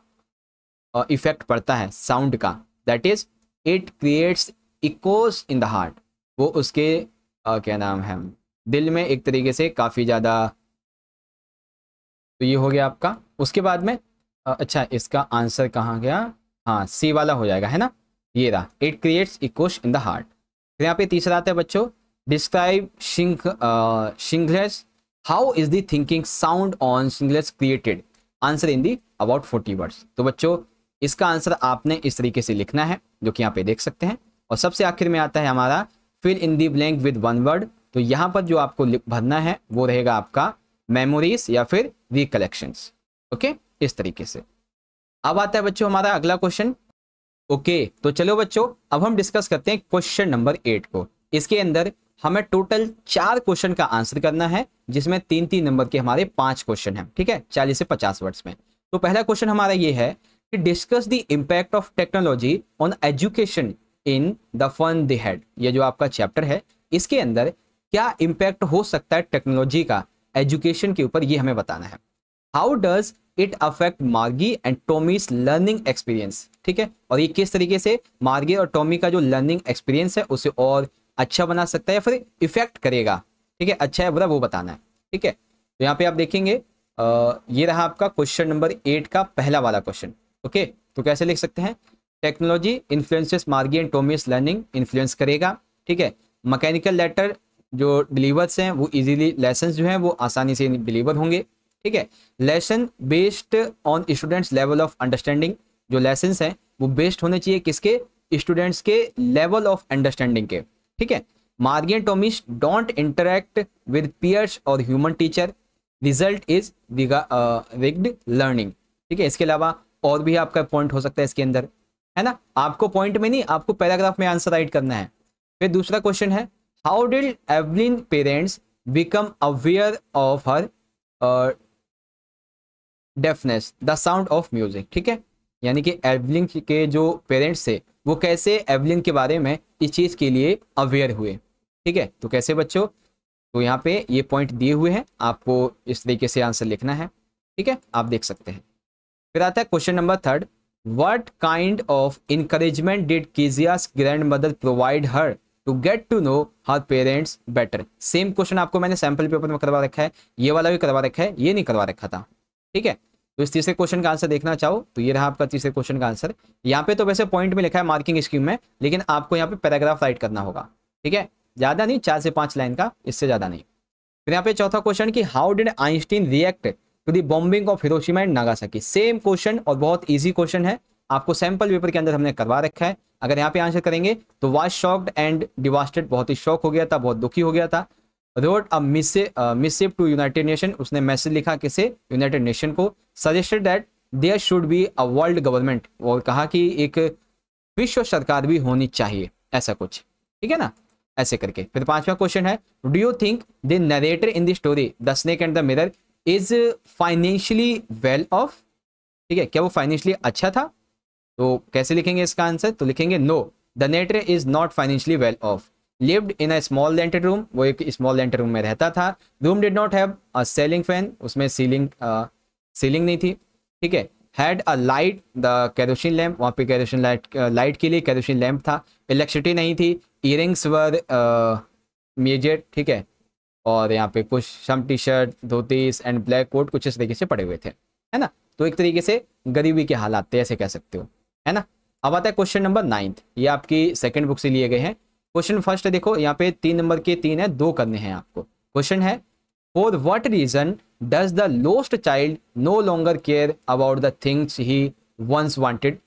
इफेक्ट पड़ता है साउंड का, that is it creates echoes in the heart, वो उसके क्या नाम है, दिल में एक तरीके से काफ़ी ज़्यादा। तो ये हो गया आपका। उसके बाद में अच्छा, इसका आंसर कहाँ गया, हाँ सी वाला हो जाएगा, है ना, ये रहा, it creates echoes in the heart. फिर यहाँ पे तीसरा आता है बच्चों, describe shingles, how is the thinking sound on shingles created, answer in the about 40 words. तो बच्चों इसका आंसर आपने इस तरीके से लिखना है जो कि यहाँ पे देख सकते हैं। और सबसे आखिर में आता है हमारा fill in the blank with 1 word. तो यहाँ पर जो आपको भरना है वो रहेगा आपका मेमोरीज या फिर रिकलेक्शंस। ओके, इस तरीके से। अब आता है बच्चों हमारा अगला क्वेश्चन। ओके, तो चलो बच्चों अब हम डिस्कस करते हैं क्वेश्चन नंबर 8 को। इसके अंदर हमें टोटल 4 क्वेश्चन का आंसर करना है, जिसमें 3-3 नंबर के हमारे 5 क्वेश्चन हैं। ठीक है, 40 से 50 वर्ड्स में। तो पहला क्वेश्चन हमारा ये है कि discuss the impact of technology on education in the fun they had. ये जो आपका चैप्टर है इसके अंदर क्या इम्पैक्ट हो सकता है टेक्नोलॉजी का एजुकेशन के ऊपर, ये हमें बताना है। हाउ डज इट अफेक्ट मार्गी एंड टॉमीज लर्निंग एक्सपीरियंस। ठीक है, और ये किस तरीके से मार्गी और टॉमी का जो लर्निंग एक्सपीरियंस है उसे और अच्छा बना सकता है या फिर इफेक्ट करेगा। ठीक है, अच्छा है बुरा वो बताना है। ठीक है, तो यहाँ पे आप देखेंगे ये रहा आपका क्वेश्चन नंबर 8 का पहला वाला क्वेश्चन। ओके, तो कैसे लिख सकते हैं, टेक्नोलॉजी इन्फ्लुएंसेस मार्गी एंड टॉमीज लर्निंग, इन्फ्लुएंस करेगा। ठीक है, मैकेनिकल लेटर जो डिलीवर्स हैं वो इजीली, लेसन जो हैं वो आसानी से डिलीवर होंगे। ठीक है, lesson based on students level of understanding, जो लेसन्स हैं वो बेस्ड होने चाहिए किसके, स्टूडेंट्स के लेवल ऑफ अंडरस्टैंडिंग के। ठीक है, Margie and Tommy's don't interact with peers और human teacher, result is rigid learning. ठीक है, इसके अलावा और भी आपका पॉइंट हो सकता है इसके अंदर, है ना, आपको पॉइंट में नहीं, आपको पैराग्राफ में आंसर राइट करना है। फिर दूसरा क्वेश्चन है, how did Evelyn parents become aware of her deafness the sound of music. ठीक है, यानी कि एवलिन के जो पेरेंट्स थे वो कैसे एवलिन के बारे में इस चीज़ के लिए अवेयर हुए। ठीक है, तो कैसे बच्चों, तो यहाँ पे ये पॉइंट दिए हुए हैं, आपको इस तरीके से आंसर लिखना है। ठीक है, आप देख सकते हैं। फिर आता है question number 3, what kind of encouragement did Kezia's grandmother provide her to get to know her parents better. Same question आपको मैंने सैम्पल पेपर में करवा रखा है, ये वाला भी करवा रखा है, ये नहीं करवा रखा था। ठीक है, तो इस तीसरे क्वेश्चन का आंसर देखना चाहो तो ये रहा आपका तीसरे क्वेश्चन का आंसर। यहाँ पे तो वैसे पॉइंट में लिखा है मार्किंग स्कीम में, लेकिन आपको यहाँ पे पैराग्राफ राइट करना होगा। ठीक है, ज़्यादा नहीं, 4 से 5 लाइन का, इससे ज़्यादा नहीं। फिर यहाँ पे चौथा क्वेश्चन कि how did Einstein react to the bombing of Hiroshima and Nagasaki. Same question और बहुत ईजी क्वेश्चन है, आपको सैंपल पेपर के अंदर हमने करवा रखा है। अगर यहाँ पे आंसर करेंगे तो वाज शॉक्ड एंड डिवास्टेड, बहुत ही शॉक हो गया था, बहुत दुखी हो गया था। Wrote a missive to United Nation, उसने मैसेज लिखा किसे, यूनाइटेड नेशन को। Suggested that there should be a world government, और कहा कि एक विश्व सरकार भी होनी चाहिए, ऐसा कुछ, ठीक है ना, ऐसे करके। फिर पांचवा क्वेश्चन है, do you think the narrator in the story the snake and the mirror is financially well of, ठीक है, क्या वो फाइनेंशियली अच्छा था? तो कैसे लिखेंगे इसका आंसर? तो लिखेंगे no, the narrator is not financially well off, lived in a small rented room, वो एक स्मॉल रेंटेड रूम में रहता था, room did not have a ceiling fan, उसमें सीलिंग नहीं थी, ठीक है, had a light the kerosene lamp, वहाँ पे कैरोसिन लाइट के लिए कैरोसिन लैम्प था, इलेक्ट्रिसिटी नहीं थी, इयरिंग्स वर मेजर, ठीक है, और यहाँ पे कुछ some T shirt, dhotis and black coat कुछ इस तरीके से पड़े हुए थे, है ना। तो एक तरीके से गरीबी के हालात थे, ऐसे कह सकते हो, है ना। अब आता है क्वेश्चन नंबर 9, ये आपकी सेकंड बुक से लिए गए हैं। क्वेश्चन फर्स्ट देखो, यहाँ पे 3 नंबर के 3 है, 2 करने हैं आपको। क्वेश्चन है, for what reason does the lost child no longer care about the things he once wanted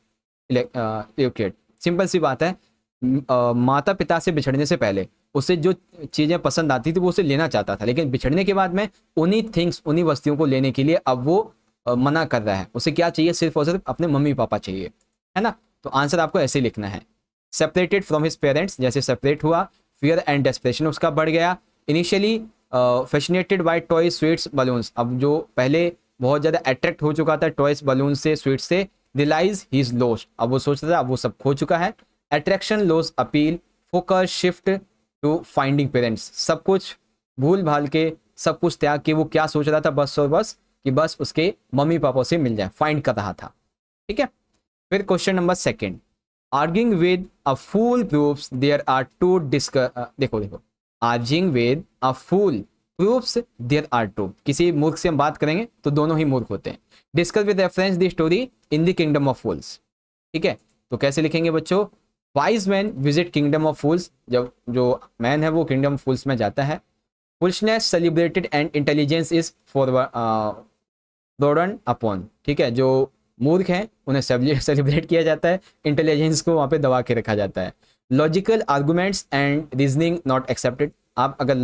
educate. Simple सी बात है, माता पिता से बिछड़ने से पहले उसे जो चीज़ें पसंद आती थी वो उसे लेना चाहता था, लेकिन बिछड़ने के बाद में उन्हीं थिंग्स, उन्हीं वस्तुओं को लेने के लिए अब वो मना कर रहा है। उसे क्या चाहिए? सिर्फ और सिर्फ अपने मम्मी पापा चाहिए, है ना। तो आंसर आपको ऐसे लिखना है, सेपरेटेड फ्रॉम हिज पेरेंट्स, जैसे सेपरेट हुआ, फियर एंड डेस्परेशन उसका बढ़ गया, initially fascinated by toy sweets balloons, अब जो पहले बहुत ज़्यादा अट्रैक्ट हो चुका था टॉयस बलून से, स्वीट से, रियलाइज ही इज लॉस्ट, अब वो सोच रहा था अब वो सब खो चुका है, attraction loss appeal, focus shift to finding parents, सब कुछ भूल भाल के, सब कुछ त्याग के वो क्या सोच रहा था? बस और बस कि बस उसके मम्मी पापा से मिल जाए, फाइंड कर रहा था, ठीक है। फिर question number 2, arguing with a fool proves there are two देखो arguing with a fool proves there are two, किसी मूर्ख से हम बात करेंगे तो दोनों ही मूर्ख होते हैं। Discuss with reference the story in the kingdom of fools, ठीक है। तो कैसे लिखेंगे बच्चों? Wise man visit kingdom of fools, जब जो मैन है वो किंगडम ऑफ फूल्स में जाता है, foolishness celebrated and intelligence is forward upon, ठीक है, जो मूर्ख हैं उन्हें सेलिब्रेट किया जाता है, इंटेलिजेंस को वहाँ पे दबा के रखा जाता है। Logical arguments and reasoning not accepted, आप अगर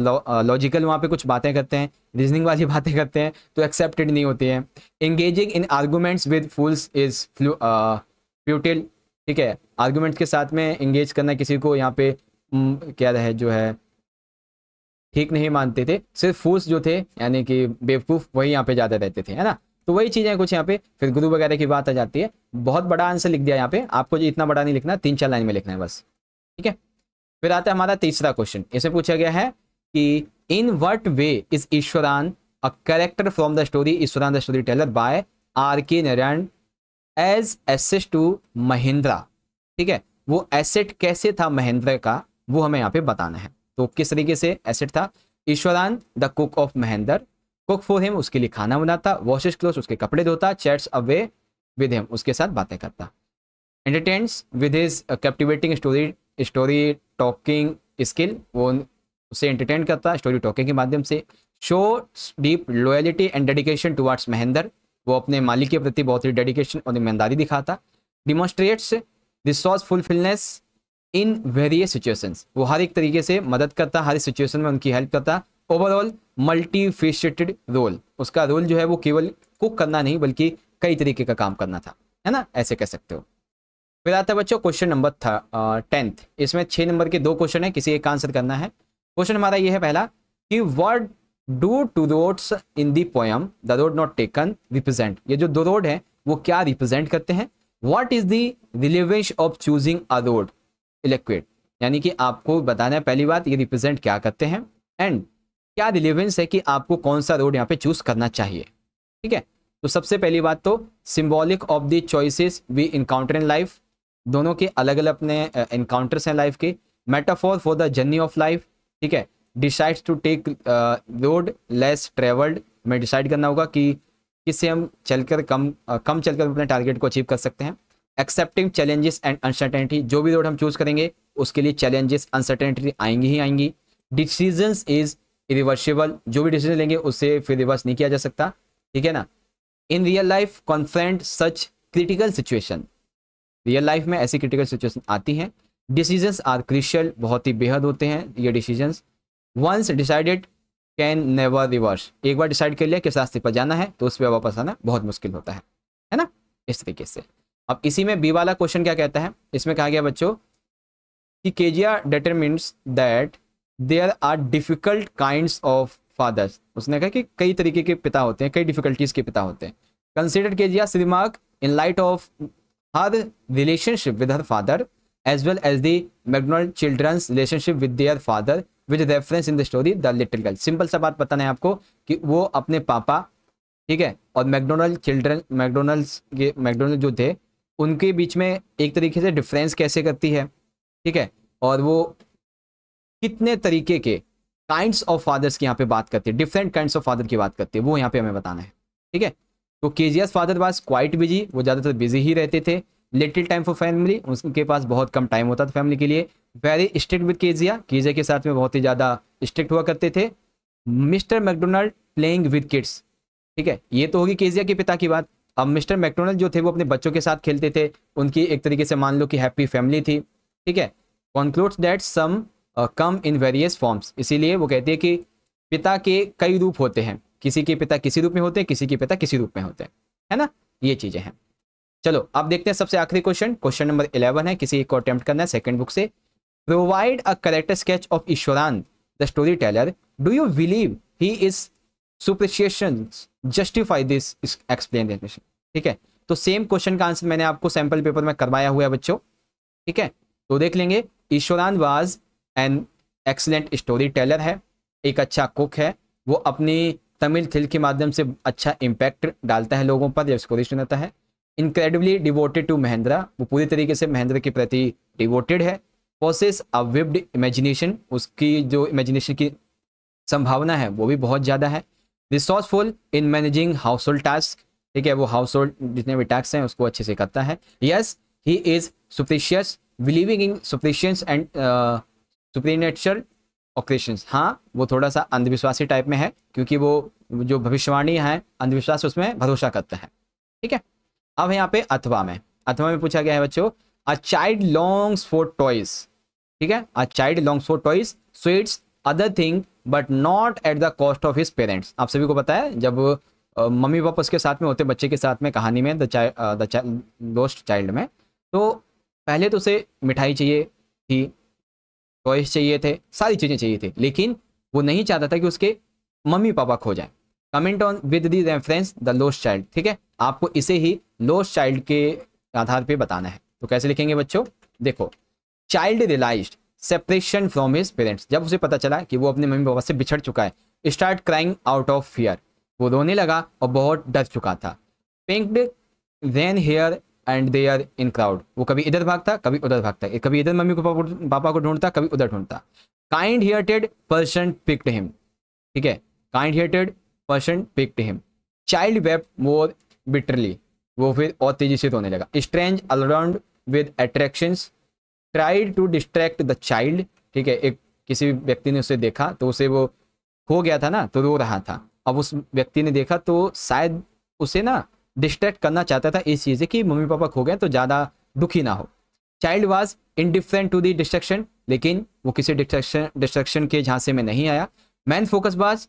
लॉजिकल वहाँ पे कुछ बातें करते हैं, रीजनिंग वाली बातें करते हैं तो एक्सेप्टेड नहीं होती हैं। Engaging in arguments with fools is futile, ठीक है, आर्गूमेंट के साथ में एंगेज करना किसी को यहाँ पे क्या है जो है ठीक नहीं मानते थे, सिर्फ फूल्स जो थे यानी कि बेवकूफ़ वही यहाँ पे ज़्यादा रहते थे, है ना। तो वही चीज़ें कुछ यहाँ पे फिर गुरु वगैरह की बात आ जाती है। बहुत बड़ा आंसर लिख दिया यहाँ पे, आपको जो इतना बड़ा नहीं लिखना, 3-4 लाइन में लिखना है बस, ठीक है। फिर आता है हमारा तीसरा क्वेश्चन, इसे पूछा गया है कि in what way is Iswaran a character from the story Iswaran the story teller by R.K. Narayan as asset to Mahendra, ठीक है, वो एसेट कैसे था महेंद्र का, वो हमें यहाँ पे बताना है। तो किस तरीके से एसेट था? Iswaran the cook of Mahendra, cook for him, उसके लिए खाना बनाता, वॉशेस क्लोथ, उसके कपड़े धोता, चैट्स अवे विद हिम, उसके साथ बातें करता, entertains with his captivating story talking skill, वो उसे एंटरटेन करता स्टोरी टॉकिंग के माध्यम से, show deep loyalty and dedication towards Mahendra, वो अपने मालिक के प्रति बहुत ही डेडिकेशन और ईमानदारी दिखाता, demonstrates resourcefulness in various situations, वो हर एक तरीके से मदद करता, हर सिचुएशन में उनकी हेल्प करता, ओवरऑल मल्टी फेसेटेड रोल, उसका रोल जो है वो केवल कुक करना नहीं बल्कि कई तरीके का काम करना था, है ना, ऐसे कह सकते हो। फिर आता है बच्चों क्वेश्चन नंबर 10th, इसमें 6 नंबर के 2 क्वेश्चन है, किसी एक आंसर करना है। क्वेश्चन हमारा ये है पहला कि what do two roads in the poem the road not taken represent, ये जो 2 रोड है वो क्या रिप्रेजेंट करते हैं? What is the relevance of choosing a road इलेक्वेट, यानी कि आपको बताना है पहली बात ये रिप्रेजेंट क्या करते हैं, एंड क्या रिलेवेंस है कि आपको कौन सा रोड यहाँ पे चूज करना चाहिए, ठीक है। तो सबसे पहली बात तो symbolic of the choices we encounter in life, दोनों के अलग अलग अपने इनकाउंटर्स हैं लाइफ के, metaphor for the journey of life, ठीक है, decides to take road less travelled, हमें डिसाइड करना होगा कि किससे हम चलकर कम चलकर अपने टारगेट को अचीव कर सकते हैं, एक्सेप्टिंग चैलेंजेस एंड अनसर्टेनिटी, जो भी रोड हम चूज करेंगे उसके लिए चैलेंजेस अनसर्टेनिटी आएंगी ही आएंगी, डिसीजंस इज इरिवर्सिबल, जो भी डिसीजन लेंगे उससे फिर रिवर्स नहीं किया जा सकता, ठीक है ना। In real life confront such critical situation, real life में ऐसी क्रिटिकल सिचुएशन आती हैं, डिसीजंस आर क्रिशियल, बहुत ही बेहद होते हैं ये decisions, once decided can never reverse. एक बार डिसाइड कर लिया किस रास्ते पर जाना है तो उस पर वापस आना बहुत मुश्किल होता है ना, इस तरीके से। अब इसी में बी वाला क्वेश्चन क्या कहता है, इसमें कहा गया बच्चों कि Kezia determines that there are difficult kinds of fathers. उसने कहा कि कई तरीके के पिता होते हैं, कई डिफिकल्टीज के पिता होते हैं। Consider Kezia's remark in light of her relationship with her father as well as the Macdonald children's relationship with their father with reference in the story the little girl. Simple सा बात बताना है आपको कि वो अपने पापा, ठीक है, और मैकडोनल्ड जो थे उनके बीच में एक तरीके से डिफरेंस कैसे करती है, ठीक है, और वो कितने तरीके के काइंड्स ऑफ फादर्स की यहाँ पे बात करती है, डिफरेंट काइंड्स ऑफ फादर की बात करती है, वो यहाँ पे हमें बताना है, ठीक है। तो केजियास फादर वाज क्वाइट बिजी, वो ज़्यादातर बिजी ही रहते थे। लिटिल टाइम फॉर फैमिली, उनके पास बहुत कम टाइम होता था फैमिली के लिए। Very strict with Kezia, Kezia के साथ में बहुत ही ज़्यादा स्ट्रिक्ट हुआ करते थे। Mr MacDonald playing with kids, ठीक है, ये तो होगी केजिया के पिता की बात। अब मिस्टर मैकडोनाल्ड जो थे वो अपने बच्चों के साथ खेलते थे, उनकी एक तरीके से मान लो कि हैप्पी फैमिली थी, ठीक है। Concludes that some come in various forms, इसीलिए वो कहते हैं कि पिता के कई रूप होते हैं, किसी के पिता किसी रूप में होते हैं, किसी के पिता किसी रूप में होते हैं, है ना, ये चीजें हैं। चलो अब देखते हैं सबसे आखिरी क्वेश्चन, क्वेश्चन नंबर 11 है, किसी एक को अटेम्प्ट करना है सेकंड बुक से। Provide a character sketch of Iswaran the story teller, do you believe he is superstitions, justify this explanation, ठीक है। तो सेम क्वेश्चन का आंसर मैंने आपको सैंपल पेपर में करवाया हुआ है बच्चों, ठीक है। तो देख लेंगे, Iswaran was an excellent story teller है, एक अच्छा कुक है, वो अपनी तमिल थिल के माध्यम से अच्छा इम्पैक्ट डालता है लोगों पर जब स्टोरी सुनाता है। इनक्रेडिबली डिवोटेड टू महेंद्रा, वो पूरी तरीके से महेंद्र के प्रति डिवोटेड है। पोसेस अ विव्ड इमेजिनेशन, उसकी जो इमेजिनेशन की संभावना है वो भी बहुत ज़्यादा है। Resourceful in managing house hold task, ठीक है, वो हाउस होल्ड जितने भी टास्क हैं उसको अच्छे से करता है। Yes he is superstitious, believing in superstitions and supernatural operations, हाँ वो थोड़ा सा अंधविश्वासी टाइप में है क्योंकि वो जो भविष्यवाणी है अंधविश्वास उसमें भरोसा करता है, ठीक है। अब यहाँ पे अथवा में पूछा गया है बच्चों, a child longs for toys, ठीक है, a child longs for toys sweets other thing but not at the cost of his parents. आप सभी को पता है जब मम्मी पापा उसके साथ में होते, बच्चे के साथ में कहानी में द लोस्ट चाइल्ड में, तो पहले तो उसे मिठाई चाहिए थी, टॉयज चाहिए थे, सारी चीज़ें चाहिए थी, लेकिन वो नहीं चाहता था कि उसके मम्मी पापा खो जाए। Comment on with the reference the lost child, ठीक है, आपको इसे ही लोस्ट चाइल्ड के आधार पे बताना है। तो कैसे लिखेंगे बच्चों, देखो, child realised separation from his parents, जब उसे पता चला कि वो अपने मम्मी पापा से बिछड़ चुका है, start crying out of fear, वो रोने लगा और बहुत डर चुका था। पिंक्ड then here and there in crowd, वो कभी इधर भागता कभी उधर भागता, कभी इधर मम्मी पापा को ढूंढता कभी उधर ढूंढता। Kind hearted person picked him, ठीक है, kind hearted person picked him. Child wept more bitterly, वो फिर और तेजी से रोने लगा। Strange around with attractions tried to distract the child, ठीक है, एक किसी व्यक्ति ने उसे देखा तो उसे वो खो गया था ना, तो रो रहा था, अब उस व्यक्ति ने देखा तो शायद उसे ना डिस्ट्रैक्ट करना चाहता था इस चीज़ से कि मम्मी पापा खो गए तो ज़्यादा दुखी ना हो। Child was indifferent to the distraction, लेकिन वो किसी डिस्ट्रैक्शन के झांसे में नहीं आया। Main focus was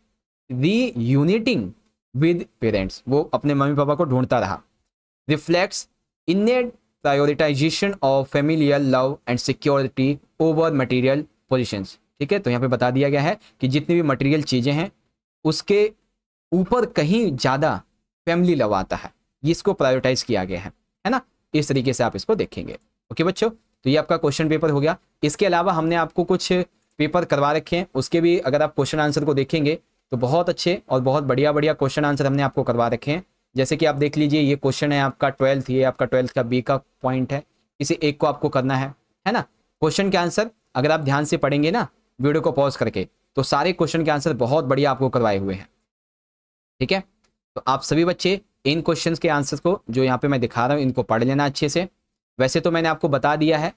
reuniting with parents, वो अपने मम्मी पापा को ढूंढता रहा। Reflects innate prioritization of familial love and security over material possessions, ठीक है, तो यहाँ पे बता दिया गया है कि जितनी भी मटेरियल चीज़ें हैं उसके ऊपर कहीं ज़्यादा फैमिली लव आता है, इसको प्रायोरिटाइज किया गया है ना, इस तरीके से आप इसको देखेंगे। ओके बच्चों, तो ये आपका क्वेश्चन पेपर हो गया। इसके अलावा हमने आपको कुछ पेपर करवा रखे हैं, उसके भी अगर आप क्वेश्चन आंसर को देखेंगे तो बहुत अच्छे और बहुत बढ़िया बढ़िया क्वेश्चन आंसर हमने आपको करवा रखे हैं। जैसे कि आप देख लीजिए, ये क्वेश्चन है आपका 12th, ये आपका 12th का बी का पॉइंट है, किसी एक को आपको करना है ना। क्वेश्चन के आंसर अगर आप ध्यान से पढ़ेंगे ना वीडियो को पॉज करके, तो सारे क्वेश्चन के आंसर बहुत बढ़िया आपको करवाए हुए हैं, ठीक है। तो आप सभी बच्चे इन क्वेश्चंस के आंसर को जो यहाँ पे मैं दिखा रहा हूँ इनको पढ़ लेना अच्छे से। वैसे तो मैंने आपको बता दिया है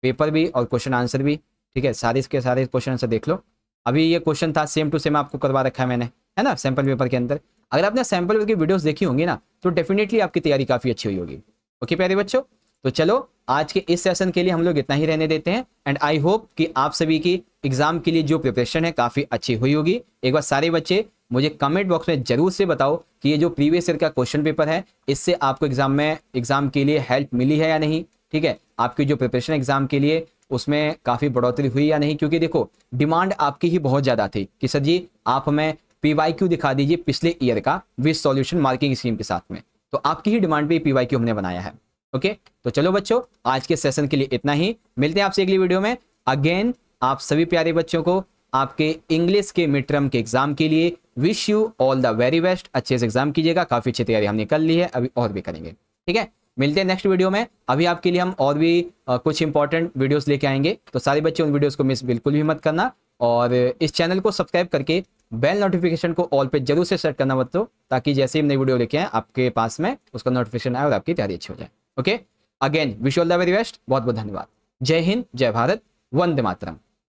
पेपर भी और क्वेश्चन आंसर भी, ठीक है, सारे के सारे क्वेश्चन आंसर देख लो। अभी ये क्वेश्चन था सेम टू सेम आपको करवा रखा है मैंने, है ना, सैम्पल पेपर के अंदर। अगर आपने सैम्पल पेपर की वीडियोस देखी होंगी ना तो डेफिनेटली आपकी तैयारी काफ़ी अच्छी हुई होगी। ओके प्यारे बच्चों, तो चलो आज के इस सेशन के लिए हम लोग इतना ही रहने देते हैं एंड आई होप कि आप सभी की एग्जाम के लिए जो प्रिपरेशन है काफी अच्छी हुई होगी। एक बार सारे बच्चे मुझे कमेंट बॉक्स में जरूर से बताओ कि ये जो प्रीवियस ईयर का क्वेश्चन पेपर है इससे आपको एग्जाम के लिए हेल्प मिली है या नहीं। ठीक है, आपकी जो प्रिपरेशन एग्जाम के लिए उसमें काफी बढ़ोतरी हुई या नहीं, क्योंकि देखो डिमांड आपकी ही बहुत ज्यादा थी कि सर जी आप हमें PYQ दिखा दीजिए पिछले ईयर का विद सॉल्यूशन मार्किंग स्कीम के साथ में, तो आपकी ही डिमांड पे PYQ हमने बनाया है। ओके, तो चलो बच्चों आज के सेशन के लिए इतना ही, मिलते हैं आपसे अगली वीडियो में। अगेन आप सभी प्यारे बच्चों को आपके इंग्लिश के मिड टर्म के एग्जाम के लिए wish you all the very best. अच्छे से एग्जाम कीजिएगा, काफी अच्छी तैयारी हमने कर ली है, अभी और भी करेंगे। ठीक है, मिलते हैं नेक्स्ट वीडियो में। अभी आपके लिए हम और भी कुछ इंपॉर्टेंट वीडियोस लेके आएंगे, तो सारे बच्चे उन वीडियोस को मिस बिल्कुल भी मत करना, और इस चैनल को सब्सक्राइब करके बेल नोटिफिकेशन को ऑल पे जरूर से सेट करना मत, तो ताकि जैसे ही नई वीडियो लेके आए आपके पास में उसका नोटिफिकेशन आए और आपकी तैयारी अच्छी हो जाए। Okay, again wish all the very best, बहुत बहुत धन्यवाद। जय हिंद, जय भारत, वंदे मातरम।